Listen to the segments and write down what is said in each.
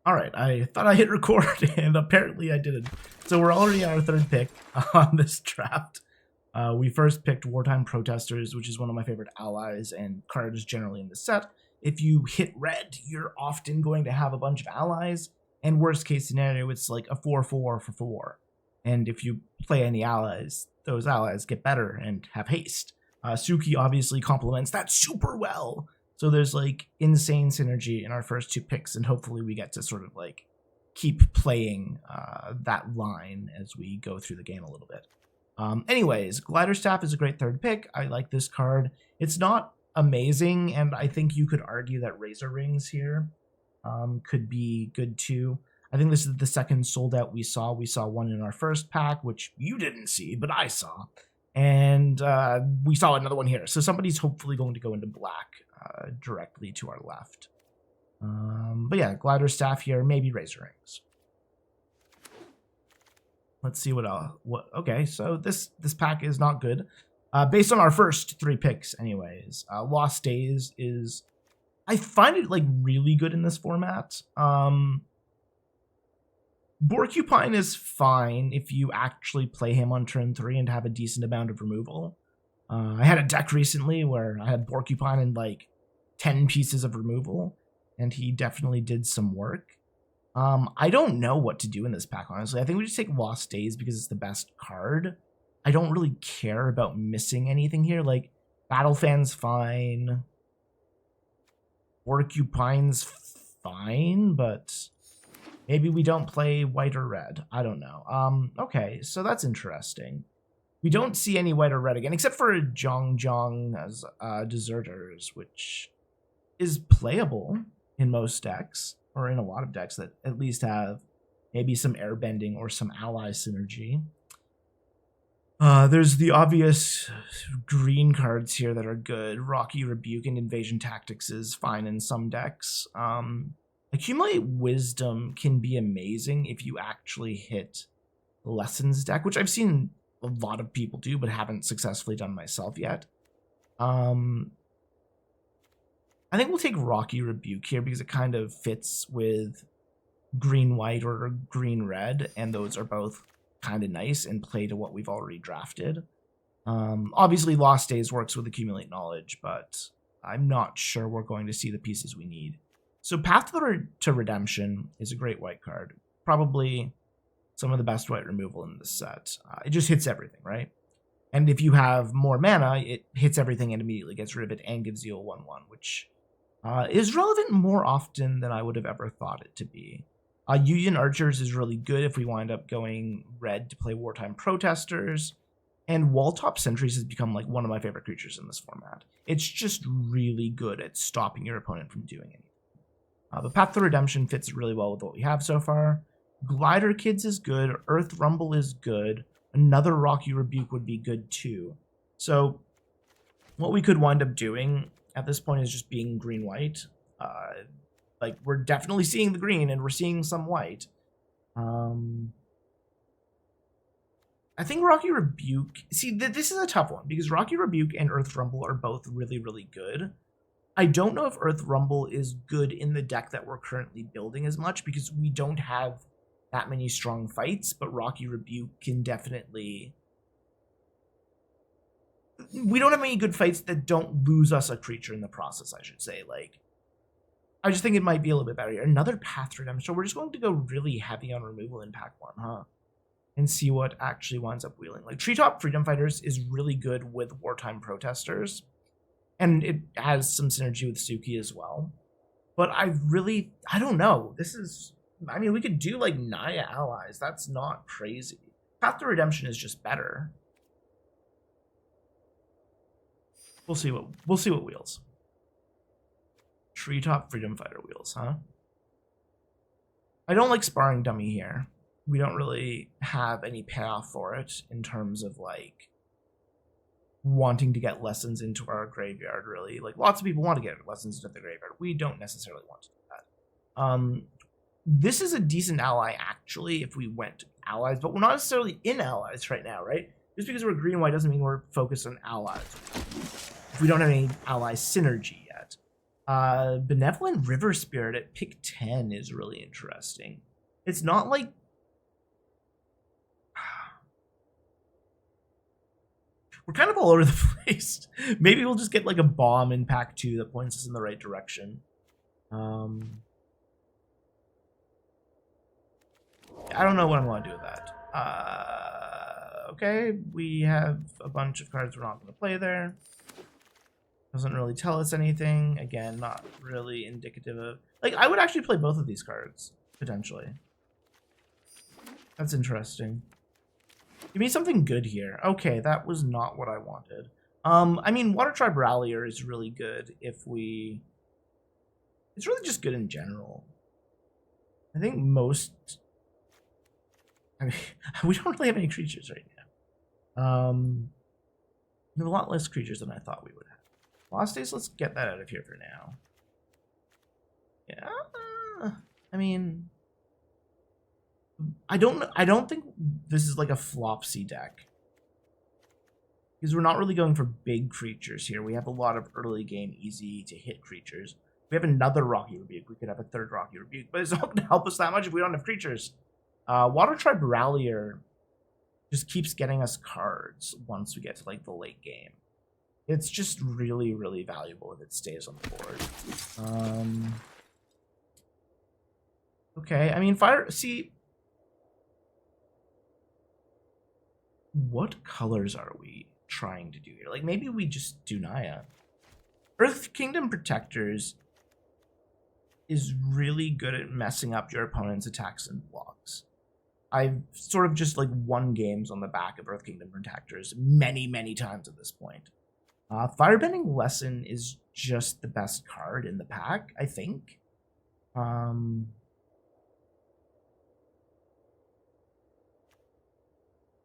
All right, I thought I hit record, and apparently I didn't. So we're already on our third pick on this draft. We first picked Wartime Protesters, which is one of my favorite allies and cards generally in the set. If you hit red, you're often going to have a bunch of allies, and worst case scenario, it's like a 4-4 for 4. And if you play any allies, those allies get better and have haste. Suki obviously complements that super well. So there's like insane synergy in our first two picks, and hopefully we get to sort of like keep playing that line as we go through the game a little bit. Anyways, Glider Staff is a great third pick. I like this card. It's not amazing, and I think you could argue that Razor Rings here could be good too. I think this is the second sold out we saw. We saw one in our first pack, which you didn't see, but I saw. And we saw another one here. So somebody's hopefully going to go into black directly to our left. But yeah, Glider Staff here, maybe Razor Rings. Let's see what okay, so this pack is not good. Based on our first three picks anyways. Lost Days is, I find it like really good in this format. Borcupine is fine if you actually play him on turn 3 and have a decent amount of removal. I had a deck recently where I had Borcupine and like 10 pieces of removal, and he definitely did some work. I don't know what to do in this pack, honestly. I think we just take Lost Days because it's the best card. I don't really care about missing anything here. Like, Battle Fan's fine. Borcupine's fine, but maybe we don't play white or red. I don't know. Okay, so that's interesting. We don't see any white or red again, except for Zhong as Deserters, which is playable in most decks, or in a lot of decks that at least have maybe some airbending or some ally synergy. There's the obvious green cards here that are good. Rocky Rebuke and Invasion Tactics is fine in some decks. Accumulate Wisdom can be amazing if you actually hit Lessons deck, which I've seen a lot of people do, but haven't successfully done myself yet. I think we'll take Rocky Rebuke here because it kind of fits with green-white or green-red, and those are both kind of nice and play to what we've already drafted. Obviously, Lost Days works with Accumulate Knowledge, but I'm not sure we're going to see the pieces we need. So Path to Redemption is a great white card. Probably some of the best white removal in this set. It just hits everything, right? And if you have more mana, it hits everything and immediately gets rid of it and gives you a 1-1, which is relevant more often than I would have ever thought it to be. Union Archers is really good if we wind up going red to play Wartime Protesters. And Walltop Sentries has become like one of my favorite creatures in this format. It's just really good at stopping your opponent from doing anything. But Path to Redemption fits really well with what we have so far. Glider Kids is good. Earth Rumble is good. Another Rocky Rebuke would be good too. So what we could wind up doing at this point is just being green-white. Like, we're definitely seeing the green and we're seeing some white. I think Rocky Rebuke... See, this is a tough one because Rocky Rebuke and Earth Rumble are both really, really good. I don't know if Earth Rumble is good in the deck that we're currently building as much because we don't have that many strong fights, but Rocky Rebuke can definitely... We don't have any good fights that don't lose us a creature in the process, I should say. Like, I just think it might be a little bit better here. Another Path to Redemption. So we're just going to go really heavy on removal in pack 1, huh? And see what actually winds up wheeling. Like, Treetop Freedom Fighters is really good with Wartime Protesters. And it has some synergy with Suki as well. But I don't know. This is, I mean, we could do like Naya allies. That's not crazy. Path to Redemption is just better. We'll see what wheels. Treetop Freedom Fighter wheels, huh? I don't like Sparring Dummy here. We don't really have any payoff for it in terms of like wanting to get lessons into our graveyard, really. Like, lots of people want to get lessons into the graveyard. We don't necessarily want to do that. This is a decent ally, actually, if we went to allies, but we're not necessarily in allies right now, right? Just because we're green-white doesn't mean we're focused on allies. If we don't have any ally synergy yet. Benevolent River Spirit at pick 10 is really interesting. It's not like... We're kind of all over the place. Maybe we'll just get like a bomb in pack 2 that points us in the right direction. I don't know what I'm going to do with that. Okay, we have a bunch of cards we're not going to play there. Doesn't really tell us anything. Again, not really indicative of... Like, I would actually play both of these cards, potentially. That's interesting. Give me something good here. Okay, that was not what I wanted. I mean, Water Tribe Rallier is really good if we... It's really just good in general. I think most... I mean, we don't really have any creatures right now. We have a lot less creatures than I thought we would have. Lost Days, let's get that out of here for now. Yeah, I mean... I don't think this is like a flopsy deck. Because we're not really going for big creatures here. We have a lot of early game easy to hit creatures. We have another Rocky Rebuke. We could have a third Rocky Rebuke, but it's not going to help us that much if we don't have creatures. Water Tribe Rallier just keeps getting us cards once we get to like the late game. It's just really, really valuable if it stays on the board. Okay, I mean, see... What colors are we trying to do here? Like, maybe we just do Naya. Earth Kingdom Protectors is really good at messing up your opponent's attacks and blocks. I've sort of just, like, won games on the back of Earth Kingdom Protectors many, many times at this point. Firebending Lesson is just the best card in the pack, I think.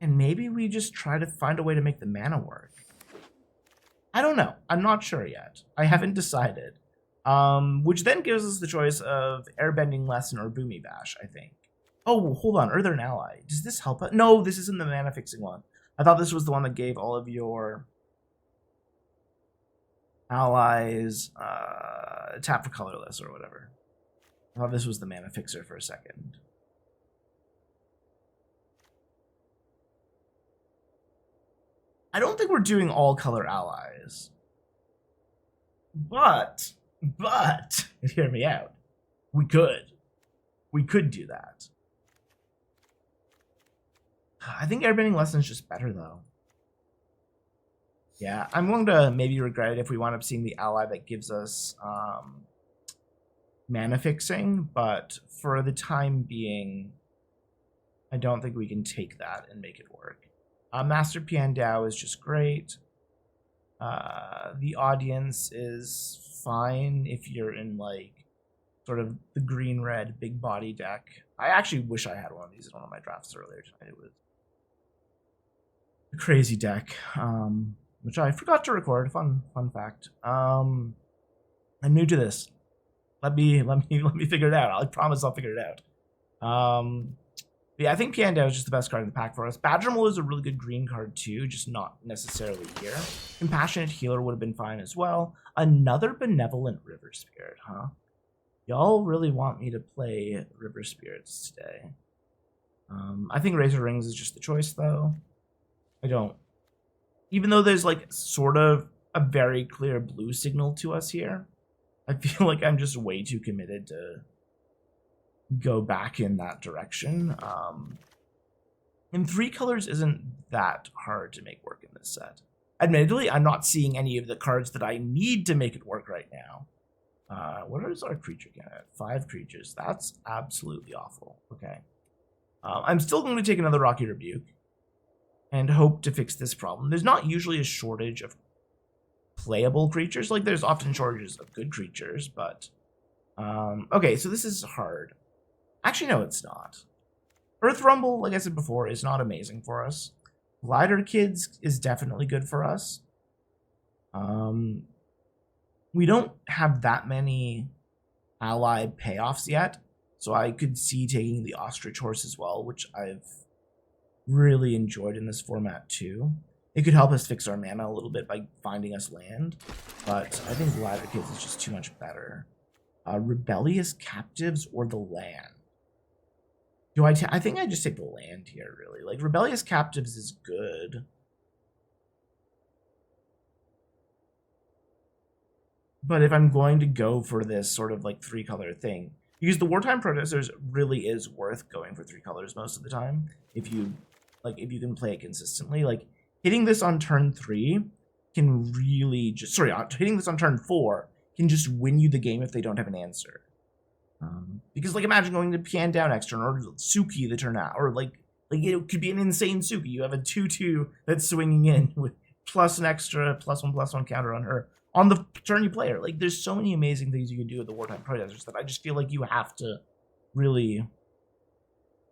And maybe we just try to find a way to make the mana work. I don't know. I'm not sure yet. I haven't decided. Which then gives us the choice of Airbending Lesson or Boomy Bash, I think. Oh, hold on. Are there an ally? Does this help us? No, this isn't the mana fixing one. I thought this was the one that gave all of your allies tap for colorless or whatever. I thought this was the mana fixer for a second. I don't think we're doing all color allies. But, hear me out. We could. We could do that. I think Airbending Lesson is just better, though. Yeah, I'm going to maybe regret it if we wind up seeing the ally that gives us mana fixing, but for the time being, I don't think we can take that and make it work. Master Piandao is just great. The audience is fine if you're in, like, sort of the green-red big body deck. I actually wish I had one of these in one of my drafts earlier tonight. It was a crazy deck, which I forgot to record. Fun fact. I'm new to this. Let me figure it out. I promise I'll figure it out. Yeah, I think Piandao is just the best card in the pack for us. Badgermole is a really good green card too, just not necessarily here. Compassionate Healer would have been fine as well. Another Benevolent River Spirit, huh? Y'all really want me to play River Spirits today. I think Razor Rings is just the choice, though. I don't... Even though there's, like, sort of a very clear blue signal to us here, I feel like I'm just way too committed to go back in that direction. And 3 colors isn't that hard to make work in this set. Admittedly, I'm not seeing any of the cards that I need to make it work right now. What is our creature count at? 5 creatures. That's absolutely awful. Okay. I'm still going to take another Rocky Rebuke and hope to fix this problem. There's not usually a shortage of playable creatures. Like, there's often shortages of good creatures, but... okay, so this is hard. Actually, no, it's not. Earth Rumble, like I said before, is not amazing for us. Glider Kids is definitely good for us. We don't have that many allied payoffs yet, so I could see taking the Ostrich Horse as well, which I've really enjoyed in this format too. It could help us fix our mana a little bit by finding us land, but I think Ladder Kids is just too much better. Rebellious Captives or the land? I think I just take the land here, really. Like, Rebellious Captives is good. But if I'm going to go for this sort of like 3-color thing, because the Wartime Protesters really is worth going for 3 colors most of the time. If you can play it consistently, like hitting this on turn 3 can really just, hitting this on turn 4 can just win you the game if they don't have an answer. Because like imagine going to Pian down next turn or Suki the turn out, or like it could be an insane Suki. You have a 2/2 that's swinging in with plus an extra +1/+1 counter on her on the turn you play her. Like there's so many amazing things you can do with the Wartime Protesters that I just feel like you have to really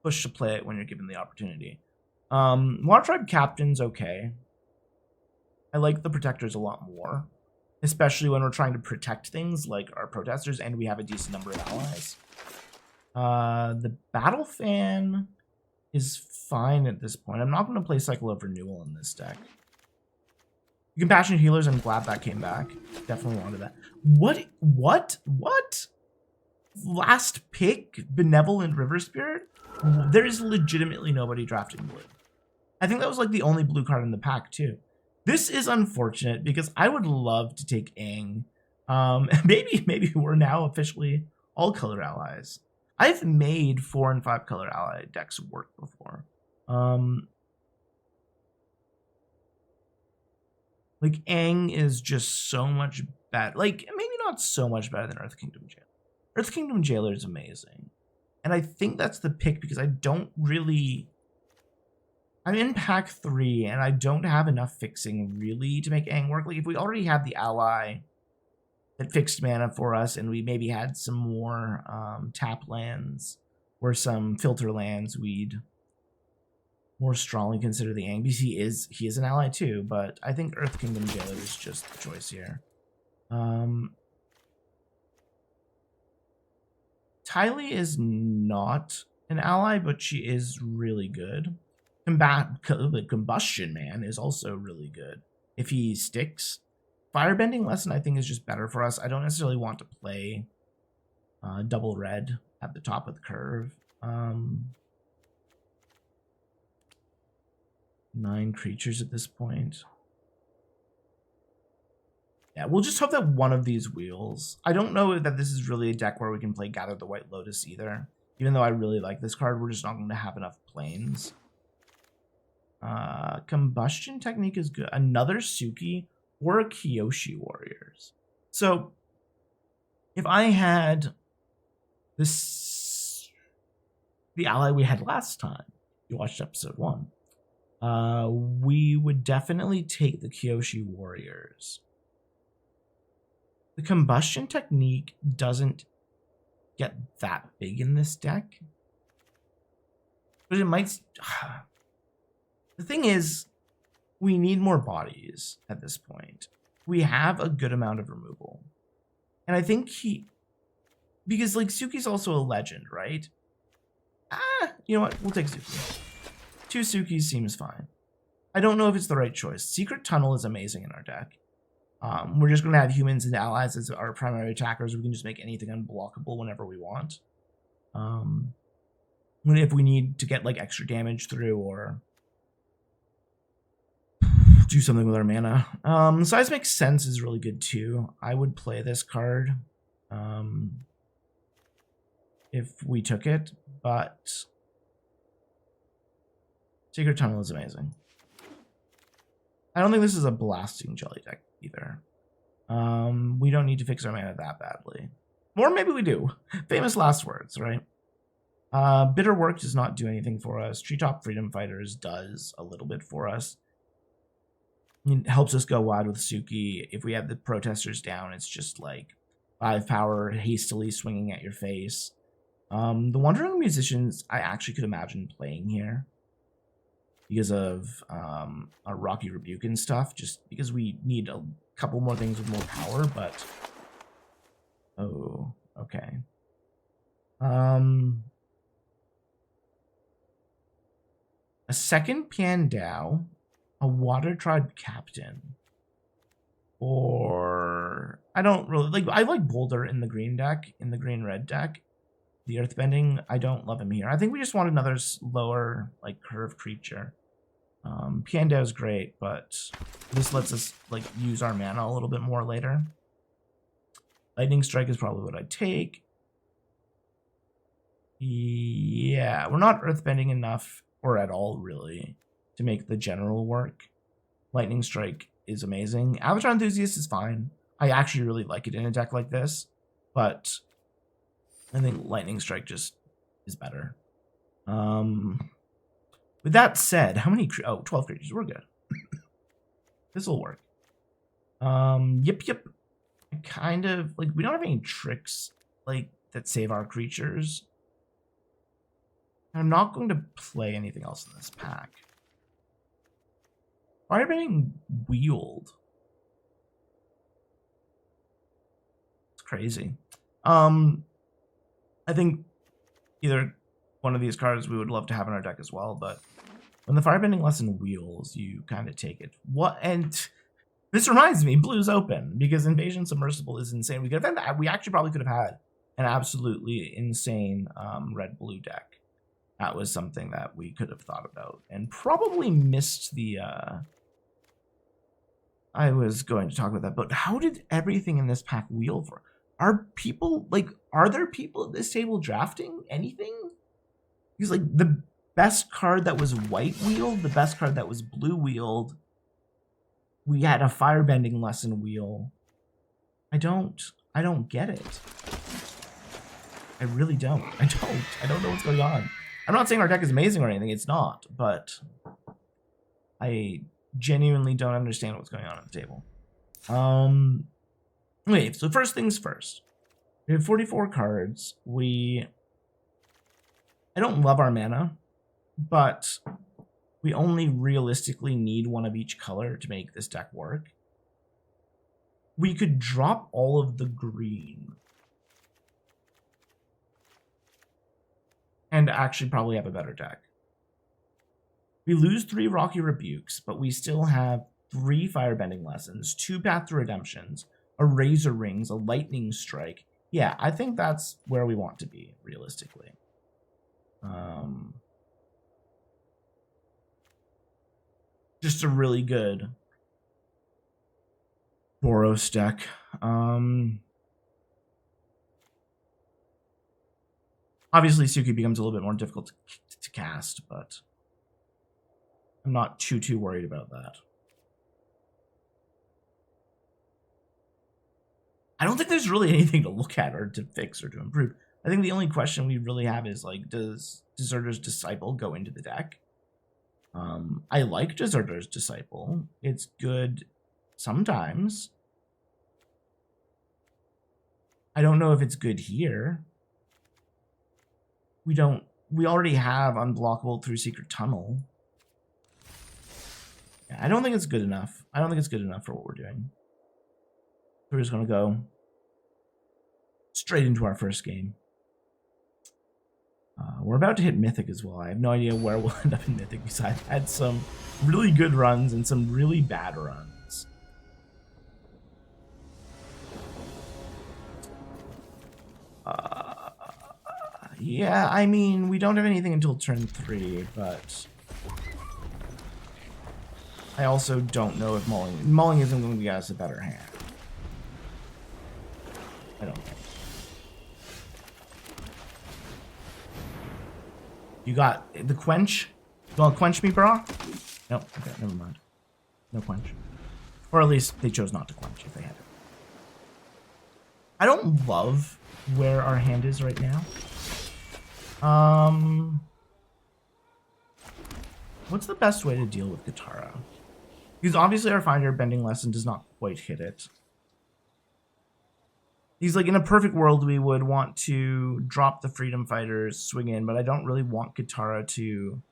push to play it when you're given the opportunity. Water Tribe Captain's okay. I like the Protectors a lot more, especially when we're trying to protect things like our Protesters and we have a decent number of allies. The Battle Fan is fine at this point. I'm not going to play Cycle of Renewal in this deck. Compassionate Healers, I'm glad that came back. Definitely wanted that. What? Last pick, Benevolent River Spirit? There is legitimately nobody drafting blue. I think that was like the only blue card in the pack too. This is unfortunate because I would love to take Aang. Maybe we're now officially all color allies. I've made 4 and 5 color ally decks work before. Like Aang is just so much better. Like maybe not so much better than Earth Kingdom Jailer. Earth Kingdom Jailer is amazing. And I think that's the pick because I don't really... I'm in pack 3 and I don't have enough fixing really to make Aang work. Like if we already had the ally that fixed mana for us and we maybe had some more tap lands or some filter lands, we'd more strongly consider the Aang because he is an ally too, but I think Earth Kingdom Jailer is just the choice here. Tylee is not an ally, but she is really good. Combustion Man is also really good if he sticks. Firebending Lesson I think is just better for us. I don't necessarily want to play double red at the top of the curve. 9 creatures at this point. Yeah, we'll just hope that one of these wheels. I don't know that this is really a deck where we can play Gather the White Lotus either. Even though I really like this card, we're just not going to have enough planes. Combustion Technique is good. Another Suki or a Kyoshi Warriors. So if I had the ally we had last time, you watched episode 1, we would definitely take the Kyoshi Warriors. The Combustion Technique doesn't get that big in this deck, but it might... The thing is, we need more bodies at this point. We have a good amount of removal. And I think because like Suki's also a legend, right? You know what? We'll take Suki. 2 Sukis seems fine. I don't know if it's the right choice. Secret Tunnel is amazing in our deck. We're just going to have humans and allies as our primary attackers. We can just make anything unblockable whenever we want. If we need to get like extra damage through or do something with our mana. Seismic Sense is really good too. I would play this card if we took it, but Secret Tunnel is amazing. I don't think this is a blasting jelly deck either. We don't need to fix our mana that badly. Or maybe we do. Famous last words, right? Bitter Work does not do anything for us. Treetop Freedom Fighters does a little bit for us. It helps us go wide with Suki. If we have the Protesters down, it's just like 5 power hastily swinging at your face. The Wandering Musicians, I actually could imagine playing here because of our Rocky Rebuke and stuff, just because we need a couple more things with more power, but... Oh, okay. A second Pian Dao a Water Tribe Captain. Or I don't really like. I like Boulder in the green deck, in the green-red deck. The Earthbending, I don't love him here. I think we just want another lower like curve creature. Piandao is great, but this lets us like use our mana a little bit more later. Lightning Strike is probably what I'd take. Yeah, we're not Earthbending enough, or at all really, to make the general work. Lightning Strike is amazing. Avatar Enthusiast is fine. I actually really like it in a deck like this, but I think Lightning Strike just is better. With that said, how many... 12 creatures. We're good. This will work. Yep. Kind of... like, we don't have any tricks, like, that save our creatures. I'm not going to play anything else in this pack. Firebending Wield. It's crazy. I think either one of these cards we would love to have in our deck as well, but when the Firebending Lesson wheels, you kind of take it. What? And this reminds me, Blue's open, because Invasion Submersible is insane. We actually probably could have had an absolutely insane red-blue deck. That was something that we could have thought about, and probably missed the... I was going to talk about that, but how did everything in this pack wheel for? Are there people at this table drafting anything? Because, like, the best card that was white wheeled, the best card that was blue wheeled, we had a Firebending Lesson wheel. I don't get it. I really don't. I don't know what's going on. I'm not saying our deck is amazing or anything, it's not, but I genuinely don't understand what's going on at the table. Okay, so first things first. We have 44 cards. I don't love our mana, but we only realistically need one of each color to make this deck work. We could drop all of the green and actually probably have a better deck. We lose 3 Rocky Rebukes, but we still have 3 Firebending Lessons, 2 Path to Redemptions, a Razor Rings, a Lightning Strike. Yeah, I think that's where we want to be, realistically. Just a really good Boros deck. Obviously, Suki becomes a little bit more difficult to cast, but I'm not too worried about that. I don't think there's really anything to look at or to fix or to improve. I think the only question we really have is, like, does Deserter's Disciple go into the deck? I like Deserter's Disciple. It's good sometimes. I don't know if it's good here. We already have Unblockable through Secret Tunnel. Yeah, I don't think it's good enough. I don't think it's good enough for what we're doing. We're just going to go straight into our first game. We're about to hit Mythic as well. I have no idea where we'll end up in Mythic, because I've had some really good runs and some really bad runs. Yeah, I mean, we don't have anything until turn 3, but I also don't know if Mulling isn't going to get us a better hand. I don't think. You got the Quench? You want to quench me, bro? Nope. Okay, never mind. No quench. Or at least they chose not to quench if they had it. I don't love where our hand is right now. What's the best way to deal with Katara? Because obviously our Firebending Lesson does not quite hit it. He's like, in a perfect world, we would want to drop the Freedom Fighters, swing in, but I don't really want Katara to...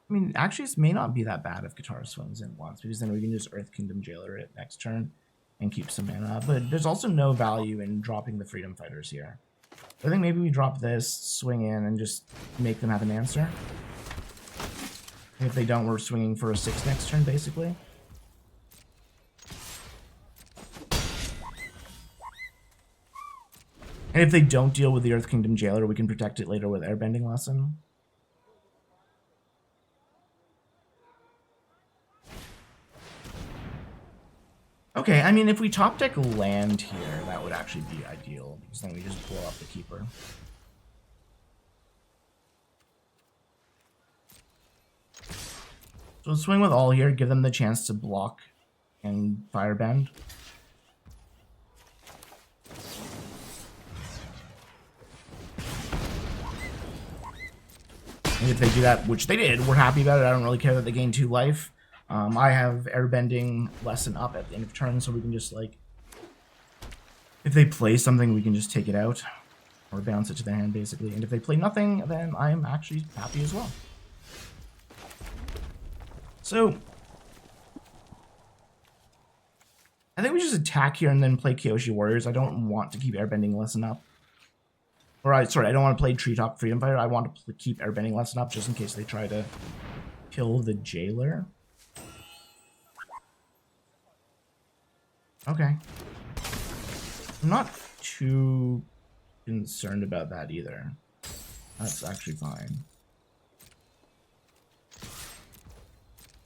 I mean, actually, this may not be that bad if Katara swings in once, because then we can just Earth Kingdom Jailer it next turn and keep some mana. But there's also no value in dropping the Freedom Fighters here. I think maybe we drop this, swing in, and just make them have an answer. If they don't, we're swinging for a 6 next turn, basically. And if they don't deal with the Earth Kingdom Jailer, we can protect it later with Airbending Lesson. Okay, I mean, if we top deck land here, that would actually be ideal, because then we just blow up the Keeper. So let's swing with all here, give them the chance to block and Firebend. And if they do that, which they did, we're happy about it. I don't really care that they gain 2 life. I have Airbending Lesson up at the end of turn, so we can just, like, if they play something, we can just take it out. Or bounce it to the hand, basically. And if they play nothing, then I am actually happy as well. So, I think we just attack here and then play Kyoshi Warriors. I don't want to keep Airbending Lesson up. Or, sorry, I don't want to play Treetop Freedom Fighter. I want to keep Airbending Lesson up just in case they try to kill the Jailer. Okay. I'm not too concerned about that either. That's actually fine.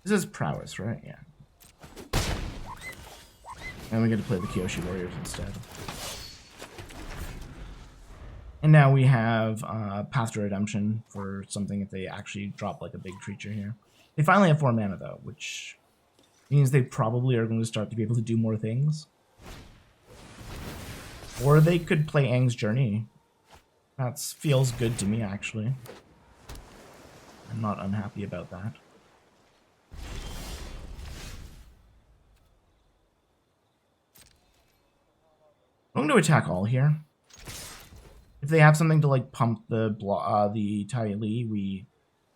This is prowess, right? Yeah. And we get to play the Kyoshi Warriors instead. And now we have Path to Redemption for something if they actually drop like a big creature here. They finally have 4 mana though, which means they probably are going to start to be able to do more things. Or they could play Aang's Journey. That feels good to me, actually. I'm not unhappy about that. I'm going to attack all here. If they have something to like pump the Tai Li, we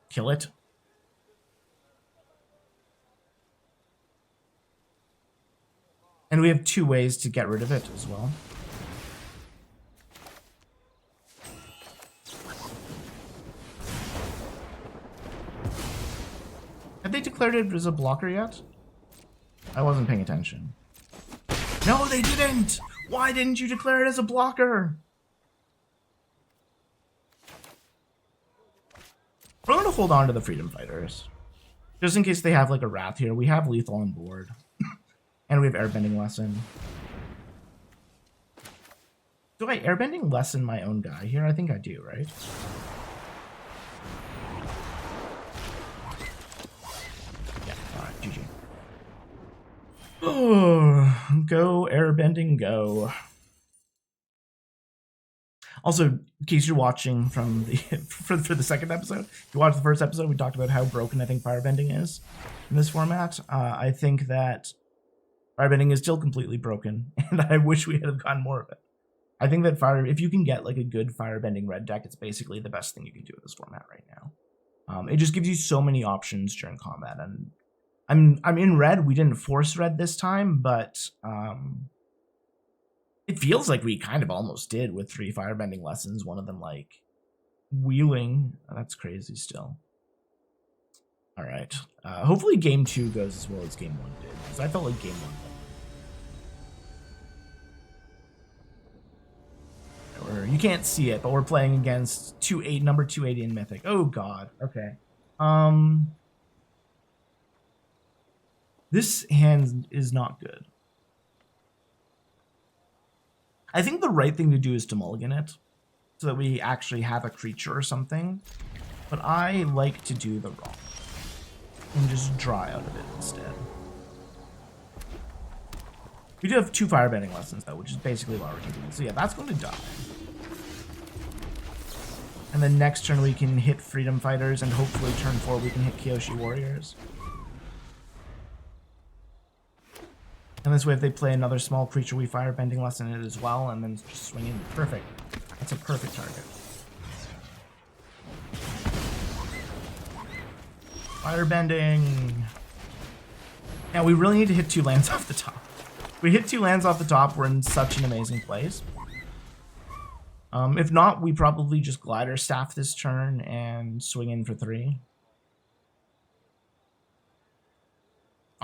kill it. And we have 2 ways to get rid of it as well. Have they declared it as a blocker yet? I wasn't paying attention. No, they didn't! Why didn't you declare it as a blocker? We're going to hold on to the Freedom Fighters. Just in case they have like a Wrath here. We have Lethal on board. And we have Airbending Lesson. Do I Airbending Lesson my own guy here? I think I do, right? Yeah, alright, GG. Oh, go Airbending, go. Also, in case you're watching from the for the second episode, if you watched the first episode, we talked about how broken I think Firebending is in this format. I think that Firebending is still completely broken, and I wish we had gotten more of it. I think that if you can get like a good Firebending red deck, it's basically the best thing you can do in this format right now. It just gives you so many options during combat, and I'm in red. We didn't force red this time, but it feels like we kind of almost did with 3 Firebending Lessons. One of them like wheeling. That's crazy still. All right. Hopefully game 2 goes as well as game 1 did, because I felt like game 1 went. You can't see it, but we're playing against number 280 in Mythic. Oh god. Okay. This hand is not good. I think the right thing to do is to mulligan it, so that we actually have a creature or something. But I like to do the wrong and just draw out of it instead. We do have 2 Firebending Lessons though, which is basically what we're keeping. So yeah, that's going to die. And then next turn we can hit Freedom Fighters, and hopefully turn 4 we can hit Kyoshi Warriors. And this way if they play another small creature, we Firebending Lesson it as well, and then just swing in. Perfect. That's a perfect target. Firebending. Now we really need to hit 2 lands off the top. If we hit 2 lands off the top, we're in such an amazing place. If not, we probably just Glider Staff this turn and swing in for 3.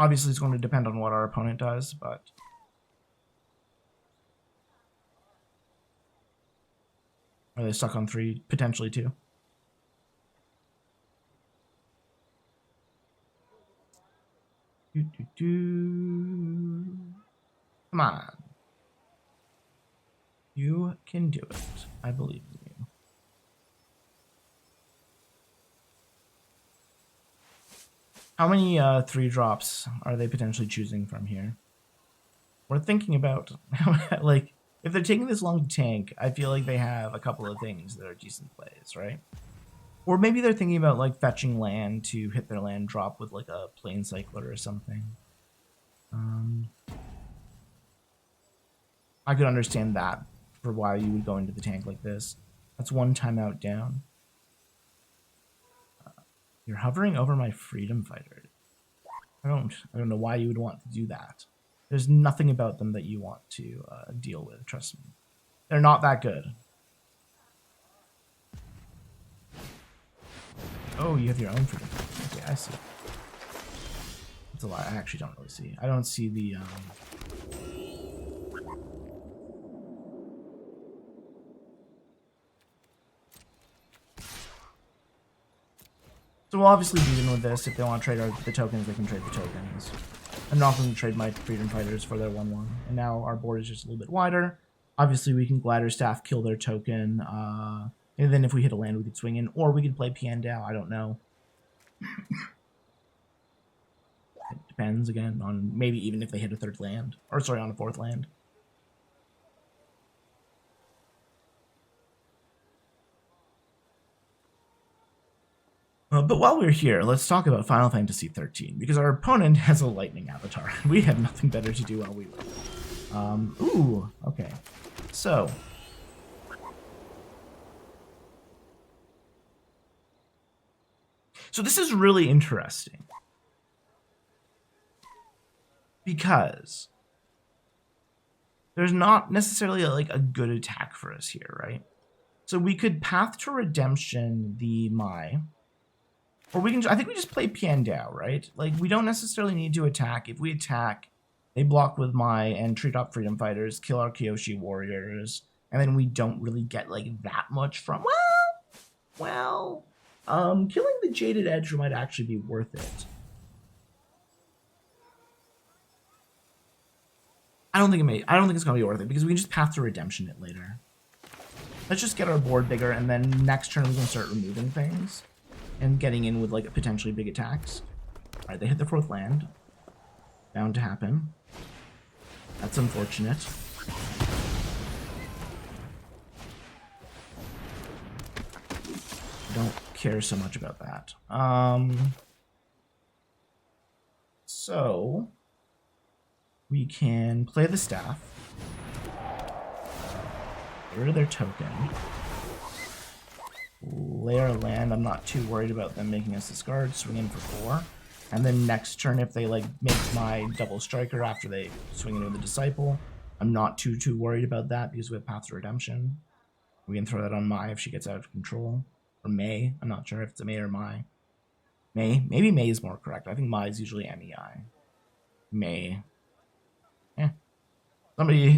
Obviously, it's going to depend on what our opponent does, but... Are they stuck on 3? Potentially 2. Come on. You can do it. I believe in you. How many 3-drops are they potentially choosing from here? We're thinking about, like, if they're taking this long to tank, I feel like they have a couple of things that are decent plays, right? Or maybe they're thinking about, like, fetching land to hit their land drop with, like, a plane cycler or something. I could understand that for why you would go into the tank like this. That's 1 timeout down. You're hovering over my freedom fighter. I don't know why you would want to do that. There's nothing about them that you want to deal with, trust me. They're not that good. Oh, you have your own freedom fighter. Okay, I see. That's a lie. I actually don't really see. I don't see the... So we'll obviously beat in with this. If they want to trade the tokens, they can trade the tokens. I'm not going to trade my freedom fighters for their 1/1. And now our board is just a little bit wider. Obviously, we can glider staff, kill their token. And then if we hit a land, we could swing in. Or we could play Piandao. I don't know. It depends, again, on maybe even if they hit a 3rd land. Or, sorry, on a 4th land. But while we're here, let's talk about Final Fantasy 13, because our opponent has a lightning avatar. We have nothing better to do while we wait. Ooh, okay. So this is really interesting. Because there's not necessarily like a good attack for us here, right? So we could Path to Redemption the Mai. Or we can, I think we just play Piandao, right? Like, we don't necessarily need to attack. If we attack, they block with Mai and treat up freedom fighters, kill our Kyoshi warriors, and then we don't really get, like, that much from... Well, killing the Jaded Edge might actually be worth it. I don't think it's gonna be worth it, because we can just Path to Redemption it later. Let's just get our board bigger, and then next turn we can start removing things. And getting in with, like, potentially big attacks. Alright, they hit the 4th land. Bound to happen. That's unfortunate. Don't care so much about that. So... we can play the staff. Get rid of their token. Layer land, I'm not too worried about them making us discard. Swing in for 4. And then next turn, if they like make my double striker after they swing in with the Disciple, I'm not too worried about that because we have Path to Redemption. We can throw that on Mai if she gets out of control. Or May. I'm not sure if it's a May or Mai. May? Maybe May is more correct. I think Mai is usually MEI. May.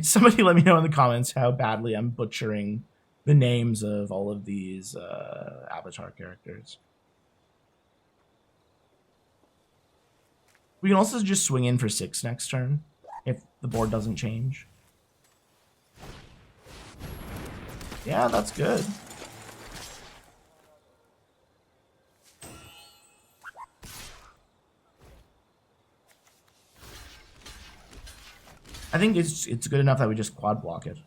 Somebody let me know in the comments how badly I'm butchering the names of all of these Avatar characters. We can also just swing in for 6 next turn if the board doesn't change. Yeah, that's good. I think it's good enough that we just quad block it.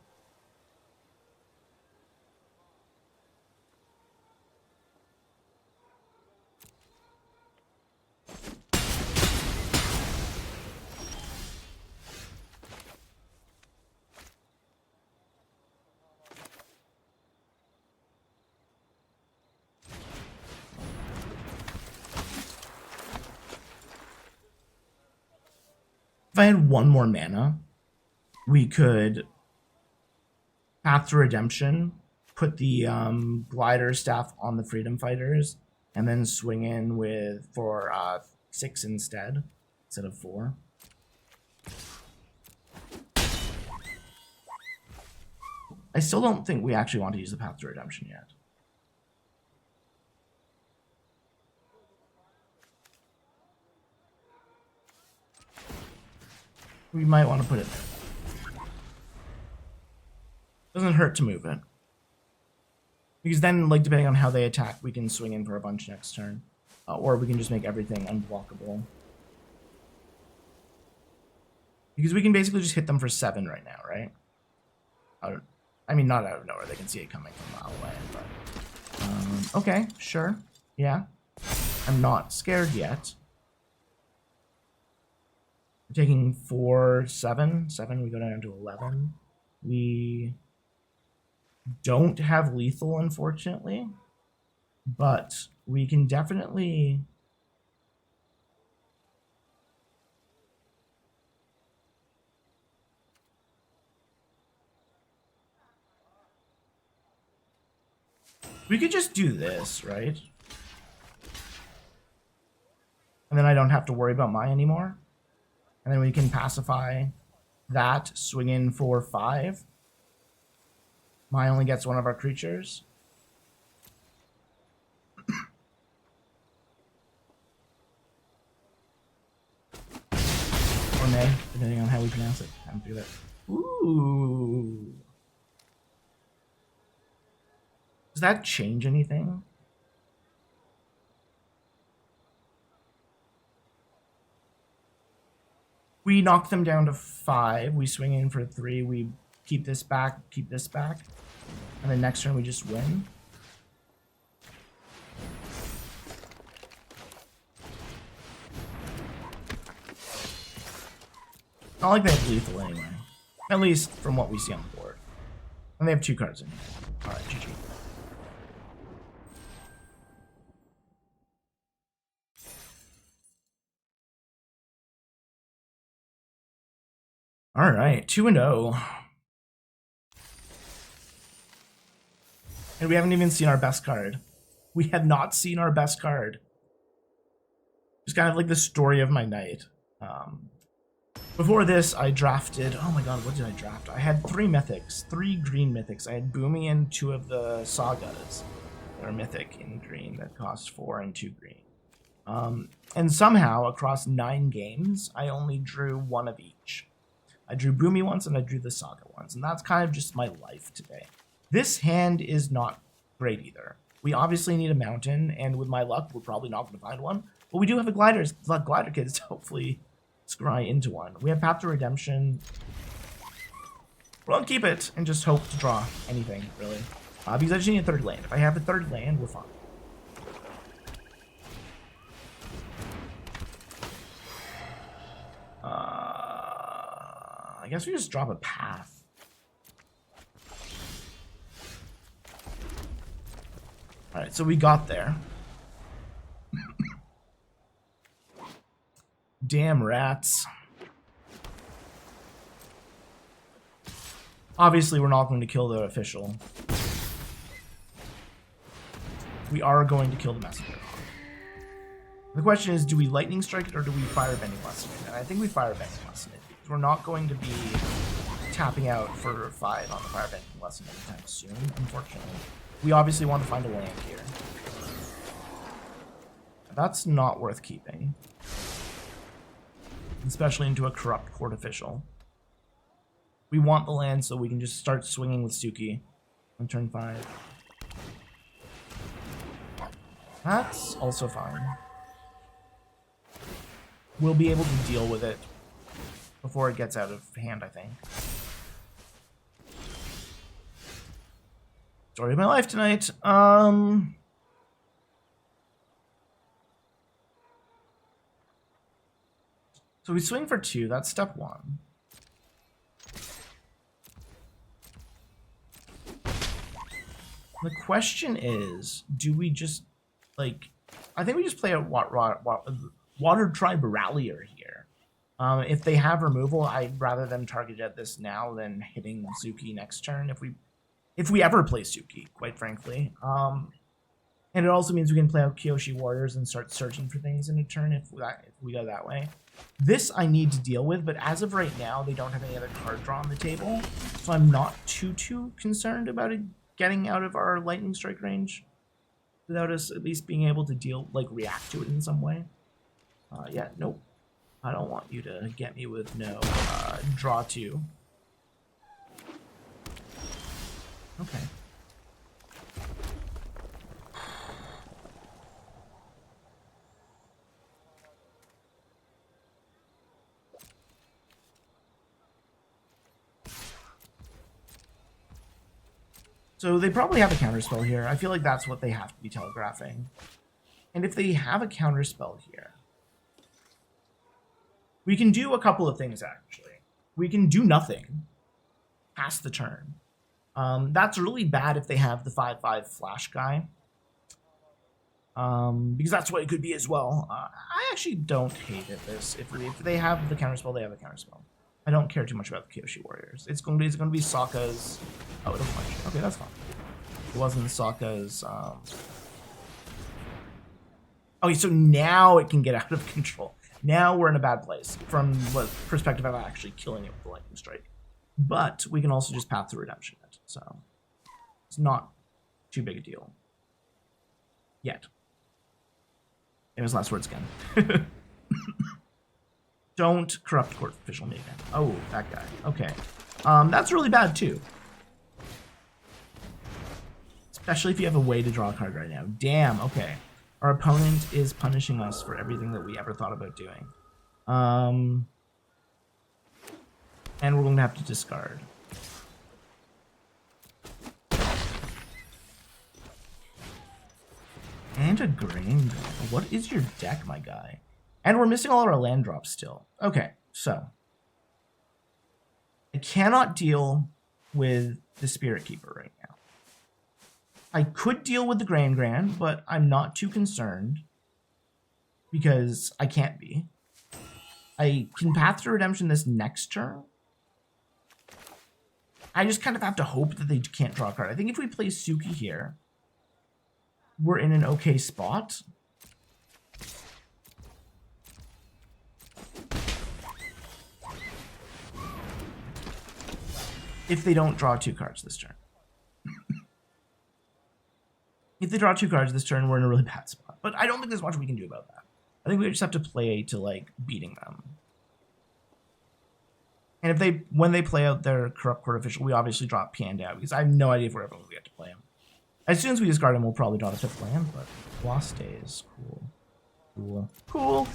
If I had 1 more mana, we could Path to Redemption, put the glider staff on the freedom fighters, and then swing in with for 6 instead. instead of 4. I still don't think we actually want to use the Path to Redemption yet. We might want to put it there. Doesn't hurt to move it. Because then, like, depending on how they attack, we can swing in for a bunch next turn. Or we can just make everything unblockable. Because we can basically just hit them for 7 right now, right? I mean, not out of nowhere. They can see it coming from a mile away, but... okay, sure. Yeah. I'm not scared yet. We're taking 4, 7. 7, we go down to 11. We don't have lethal, unfortunately. But we can definitely... We could just do this, right? And then I don't have to worry about Mai anymore. And then we can pacify that, swing in for 5. Mai only gets one of our creatures. Or May, depending on how we pronounce it. I don't do that. Ooh. Does that change anything? We knock them down to 5. We swing in for 3. We keep this back, and then next turn we just win. Not like they have lethal anyway. At least from what we see on the board. And they have 2 cards in here. Alright, GG. All right, 2-0. And we haven't even seen our best card. We have not seen our best card. It's kind of like the story of my night. Before this, I drafted... Oh my god, what did I draft? I had 3 mythics. 3 green mythics. I had Boomy and 2 of the Sagas that are mythic in green that cost 4 and 2 green. And somehow, across 9 games, I only drew 1 of each. I drew Boomy once and I drew the Saga once, and that's kind of just my life today. This hand is not great either. We obviously need a mountain, and with my luck, we're probably not going to find one. But we do have a glider kit to hopefully scry into one. We have Path to Redemption. We'll keep it and just hope to draw anything, really. Because I just need a 3rd land. If I have a 3rd land, we're fine. I guess we just drop a path. Alright, so we got there. Damn rats. Obviously, we're not going to kill the official. We are going to kill the messenger. The question is, do we lightning strike it or do we firebending lesson it? And I think we firebending lesson it. We're not going to be tapping out for 5 on the firebending lesson anytime soon, unfortunately. We obviously want to find a land here. That's not worth keeping. Especially into a corrupt court official. We want the land so we can just start swinging with Suki on turn 5. That's also fine. We'll be able to deal with it before it gets out of hand, I think. Story of my life tonight. So we swing for 2. That's step 1. The question is, do we just, like... I think we just play a Water Tribe Rallier here. If they have removal, I'd rather them target at this now than hitting Suki next turn. If we ever play Suki, quite frankly. And And it also means we can play out Kyoshi Warriors and start searching for things in a turn if we go that way. This I need to deal with, but as of right now, they don't have any other card draw on the table. So I'm not too concerned about it getting out of our lightning strike range without us at least being able to deal, like, react to it in some way. Yeah, nope. I don't want you to get me with no draw 2. Okay. So they probably have a counterspell here. I feel like that's what they have to be telegraphing. And if they have a counterspell here, we can do a couple of things, actually. We can do nothing past the turn. That's really bad if they have the 5/5 flash guy. Because that's what it could be as well. I actually don't hate it. If they have the counterspell, they have the counterspell. I don't care too much about the Kyoshi Warriors. It's going to be Sokka's. Oh, it'll punch. Okay, that's fine. It wasn't Sokka's. Okay, so now it can get out of control. Now we're in a bad place from what perspective of actually killing it with the lightning strike. But we can also just path to redemption it. So it's not too big a deal yet. It was last words again. Don't corrupt court official me again. Oh, that guy. Okay. That's really bad too. Especially if you have a way to draw a card right now. Damn, okay. Our opponent is punishing us for everything that we ever thought about doing. And we're going to have to discard. And a grain. What is your deck, my guy? And we're missing all of our land drops still. Okay, so I cannot deal with the Spirit Keeper right now. I could deal with the Grand, but I'm not too concerned because I can't be. I can path to redemption this next turn. I just kind of have to hope that they can't draw a card. I think if we play Suki here, we're in an okay spot. If they don't draw 2 cards this turn. If they draw 2 cards this turn, we're in a really bad spot. But I don't think there's much we can do about that. I think we just have to play to, like, beating them. And if when they play out their corrupt court official, we obviously drop Pian down because I have no idea if we're ever going to get to play him. As soon as we discard him, we'll probably draw the 5th land, but Lost Days, cool.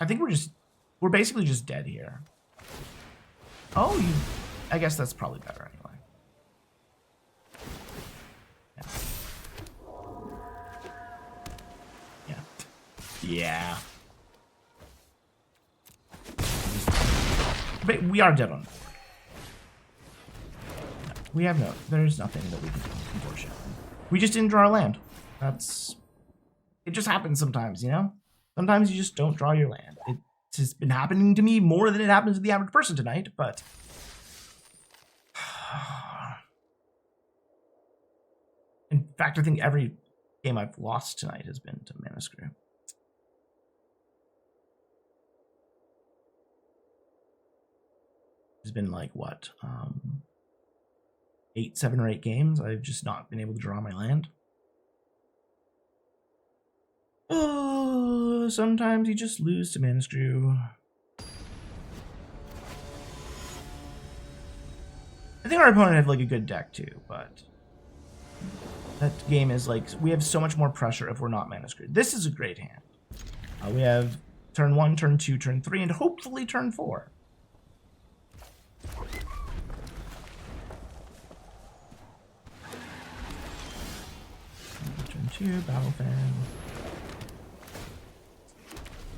I think we're basically just dead here. Oh, I guess that's probably better anyway. Yeah. But we are dead on board. No, there's nothing that we can do, unfortunately. We just didn't draw our land. It just happens sometimes, you know? Sometimes you just don't draw your land. It's just been happening to me more than it happens to the average person tonight, but... In fact, I think every game I've lost tonight has been to Mana Screw. It's been like, what, 7 or 8 games. I've just not been able to draw my land. Oh, sometimes you just lose to Mana Screw. I think our opponent had like a good deck too, but that game is like, we have so much more pressure if we're not Mana Screwed. This is a great hand. We have turn 1, turn 2, turn 3, and hopefully turn 4. Turn 2, Battle Fan.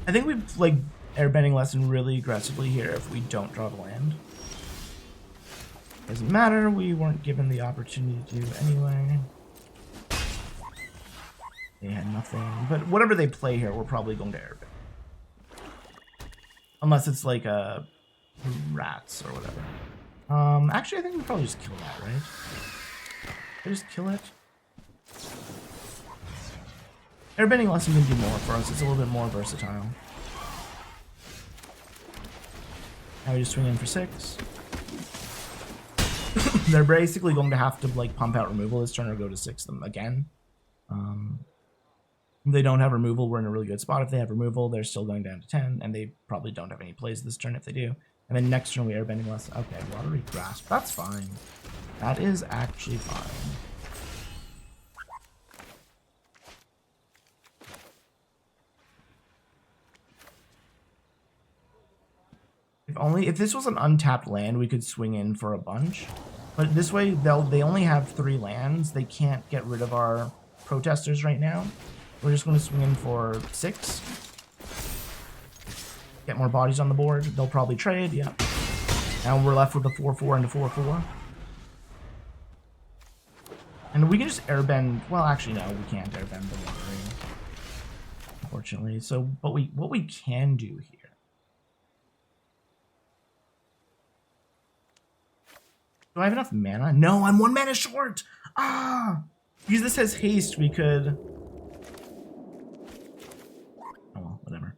I think we've like airbending lesson really aggressively here if we don't draw the land. Doesn't matter, we weren't given the opportunity to do anyway. They had nothing, but whatever they play here, we're probably going to airbend. Unless it's like a rats or whatever. Actually, I think we probably just kill that, right? I just kill it. Airbending Lesson can do more for us. It's a little bit more versatile. Now we just swing in for 6. They're basically going to have to like pump out removal this turn or go to 6 them again. If they don't have removal, we're in a really good spot. If they have removal, they're still going down to 10, and they probably don't have any plays this turn if they do. And then next turn we Airbending Lesson. Okay, Watery Grasp. That's fine. That is actually fine. If this was an untapped land, we could swing in for a bunch. But this way, they only have 3 lands. They can't get rid of our protesters right now. We're just going to swing in for 6. Get more bodies on the board. They'll probably trade, yeah. Now we're left with a 4-4 and a 4-4. And we can just airbend. Well, actually, no, we can't airbend the Watery, unfortunately. So, but what we can do here. Do I have enough mana? No, I'm 1 mana short. Ah, because this has haste, we could. Oh well, whatever.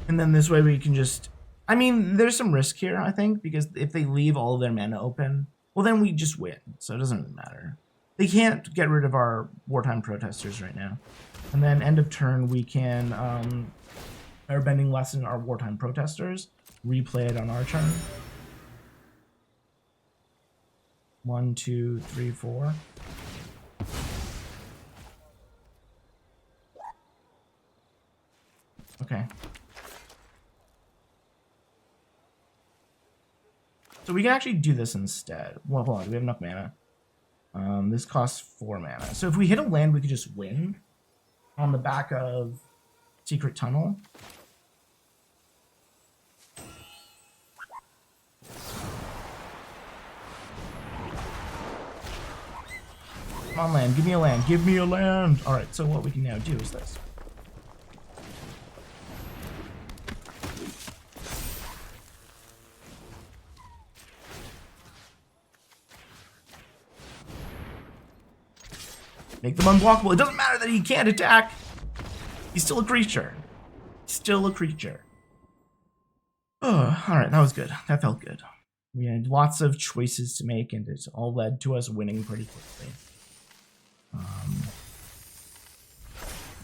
And then this way we can just. I mean, there's some risk here, I think, because if they leave all of their mana open, well, then we just win, so it doesn't really matter. They can't get rid of our Wartime Protesters right now. And then end of turn, we can Airbending Lesson our Wartime Protesters, replay it on our turn. 1, 2, 3, 4. Okay. So we can actually do this instead. Well, hold on. Do we have enough mana? This costs 4 mana. So if we hit a land, we could just win on the back of Secret Tunnel. Come on, land. Give me a land. Give me a land. All right. So what we can now do is this. Make them unblockable. It doesn't matter that he can't attack. He's still a creature. Still a creature. Oh, all right. That was good. That felt good. We had lots of choices to make, and it's all led to us winning pretty quickly.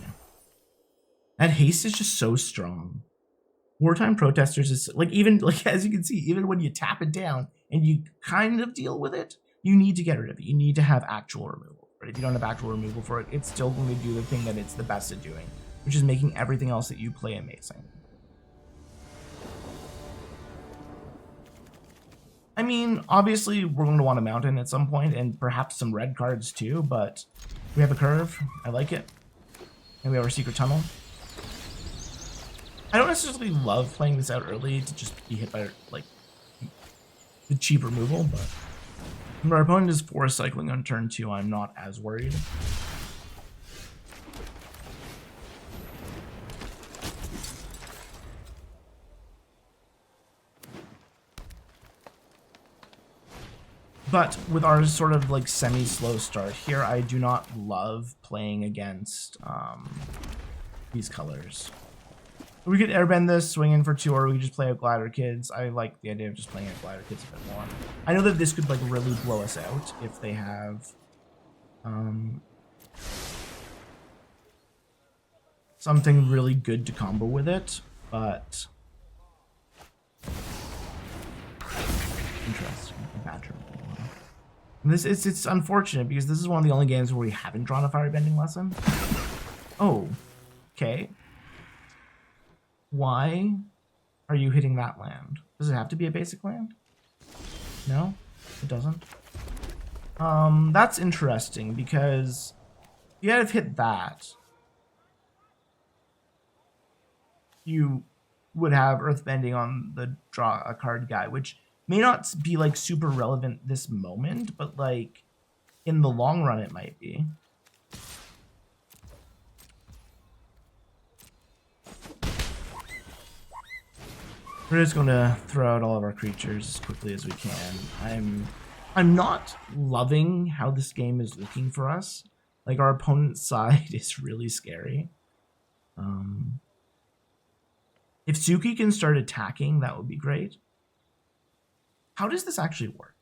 Yeah. That haste is just so strong. Wartime Protesters is like, even like as you can see, even when you tap it down and you kind of deal with it, you need to get rid of it. You need to have actual removal. If you don't have actual removal for it, it's still going to do the thing that it's the best at doing, which is making everything else that you play amazing. I mean, obviously, we're going to want a mountain at some point, and perhaps some red cards too, but we have a curve. I like it. And we have our Secret Tunnel. I don't necessarily love playing this out early to just be hit by, like, the cheap removal, but when our opponent is forest cycling on turn 2, I'm not as worried. But with our sort of like semi-slow start here, I do not love playing against these colors. We could airbend this, swing in for 2, or we could just play out Glider Kids. I like the idea of just playing out Glider Kids a bit more. I know that this could like really blow us out if they have something really good to combo with it, but interesting. Badger. It's unfortunate because this is one of the only games where we haven't drawn a Firebending Lesson. Oh, okay. Why are you hitting that land? Does it have to be a basic land? No, it doesn't. That's interesting because if you had hit that, you would have Earthbending on the draw a card guy, which may not be like super relevant this moment, but like In the long run, it might be. We're just going to throw out all of our creatures as quickly as we can. I'm not loving how this game is looking for us. Like, our opponent's side is really scary. If Suki can start attacking, that would be great. How does this actually work?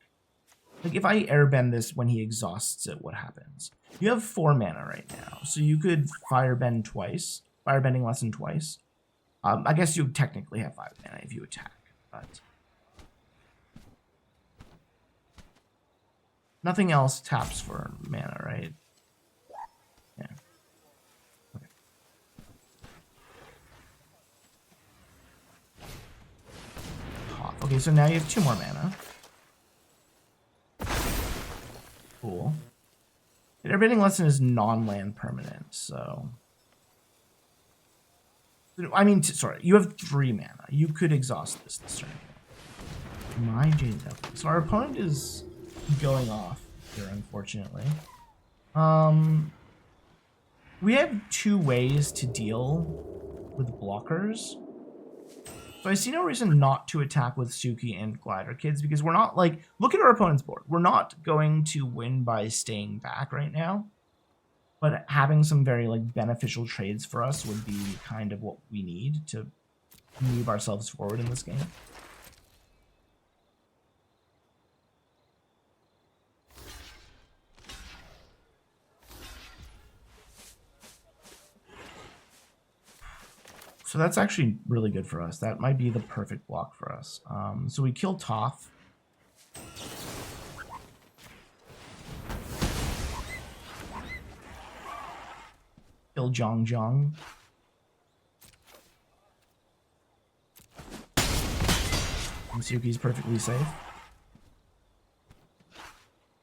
Like, if I airbend this when he exhausts it, what happens? You have 4 mana right now, so you could firebend twice. Firebending lesson twice. I guess you technically have 5 mana if you attack, but nothing else taps for mana, right? Yeah. Okay. Okay, so now you have 2 more mana. Cool. Airbending lesson is non-land permanent, so. I mean, sorry, you have 3 mana. You could exhaust this turn. My Jade Devil. So our opponent is going off here, unfortunately. We have 2 ways to deal with blockers. So I see no reason not to attack with Suki and Glider Kids, because we're not, like, look at our opponent's board. We're not going to win by staying back right now. But having some very, like, beneficial trades for us would be kind of what we need to move ourselves forward in this game. So that's actually really good for us. That might be the perfect block for us. So we kill Toph. Kill Zhong Zhong. And Suki's perfectly safe.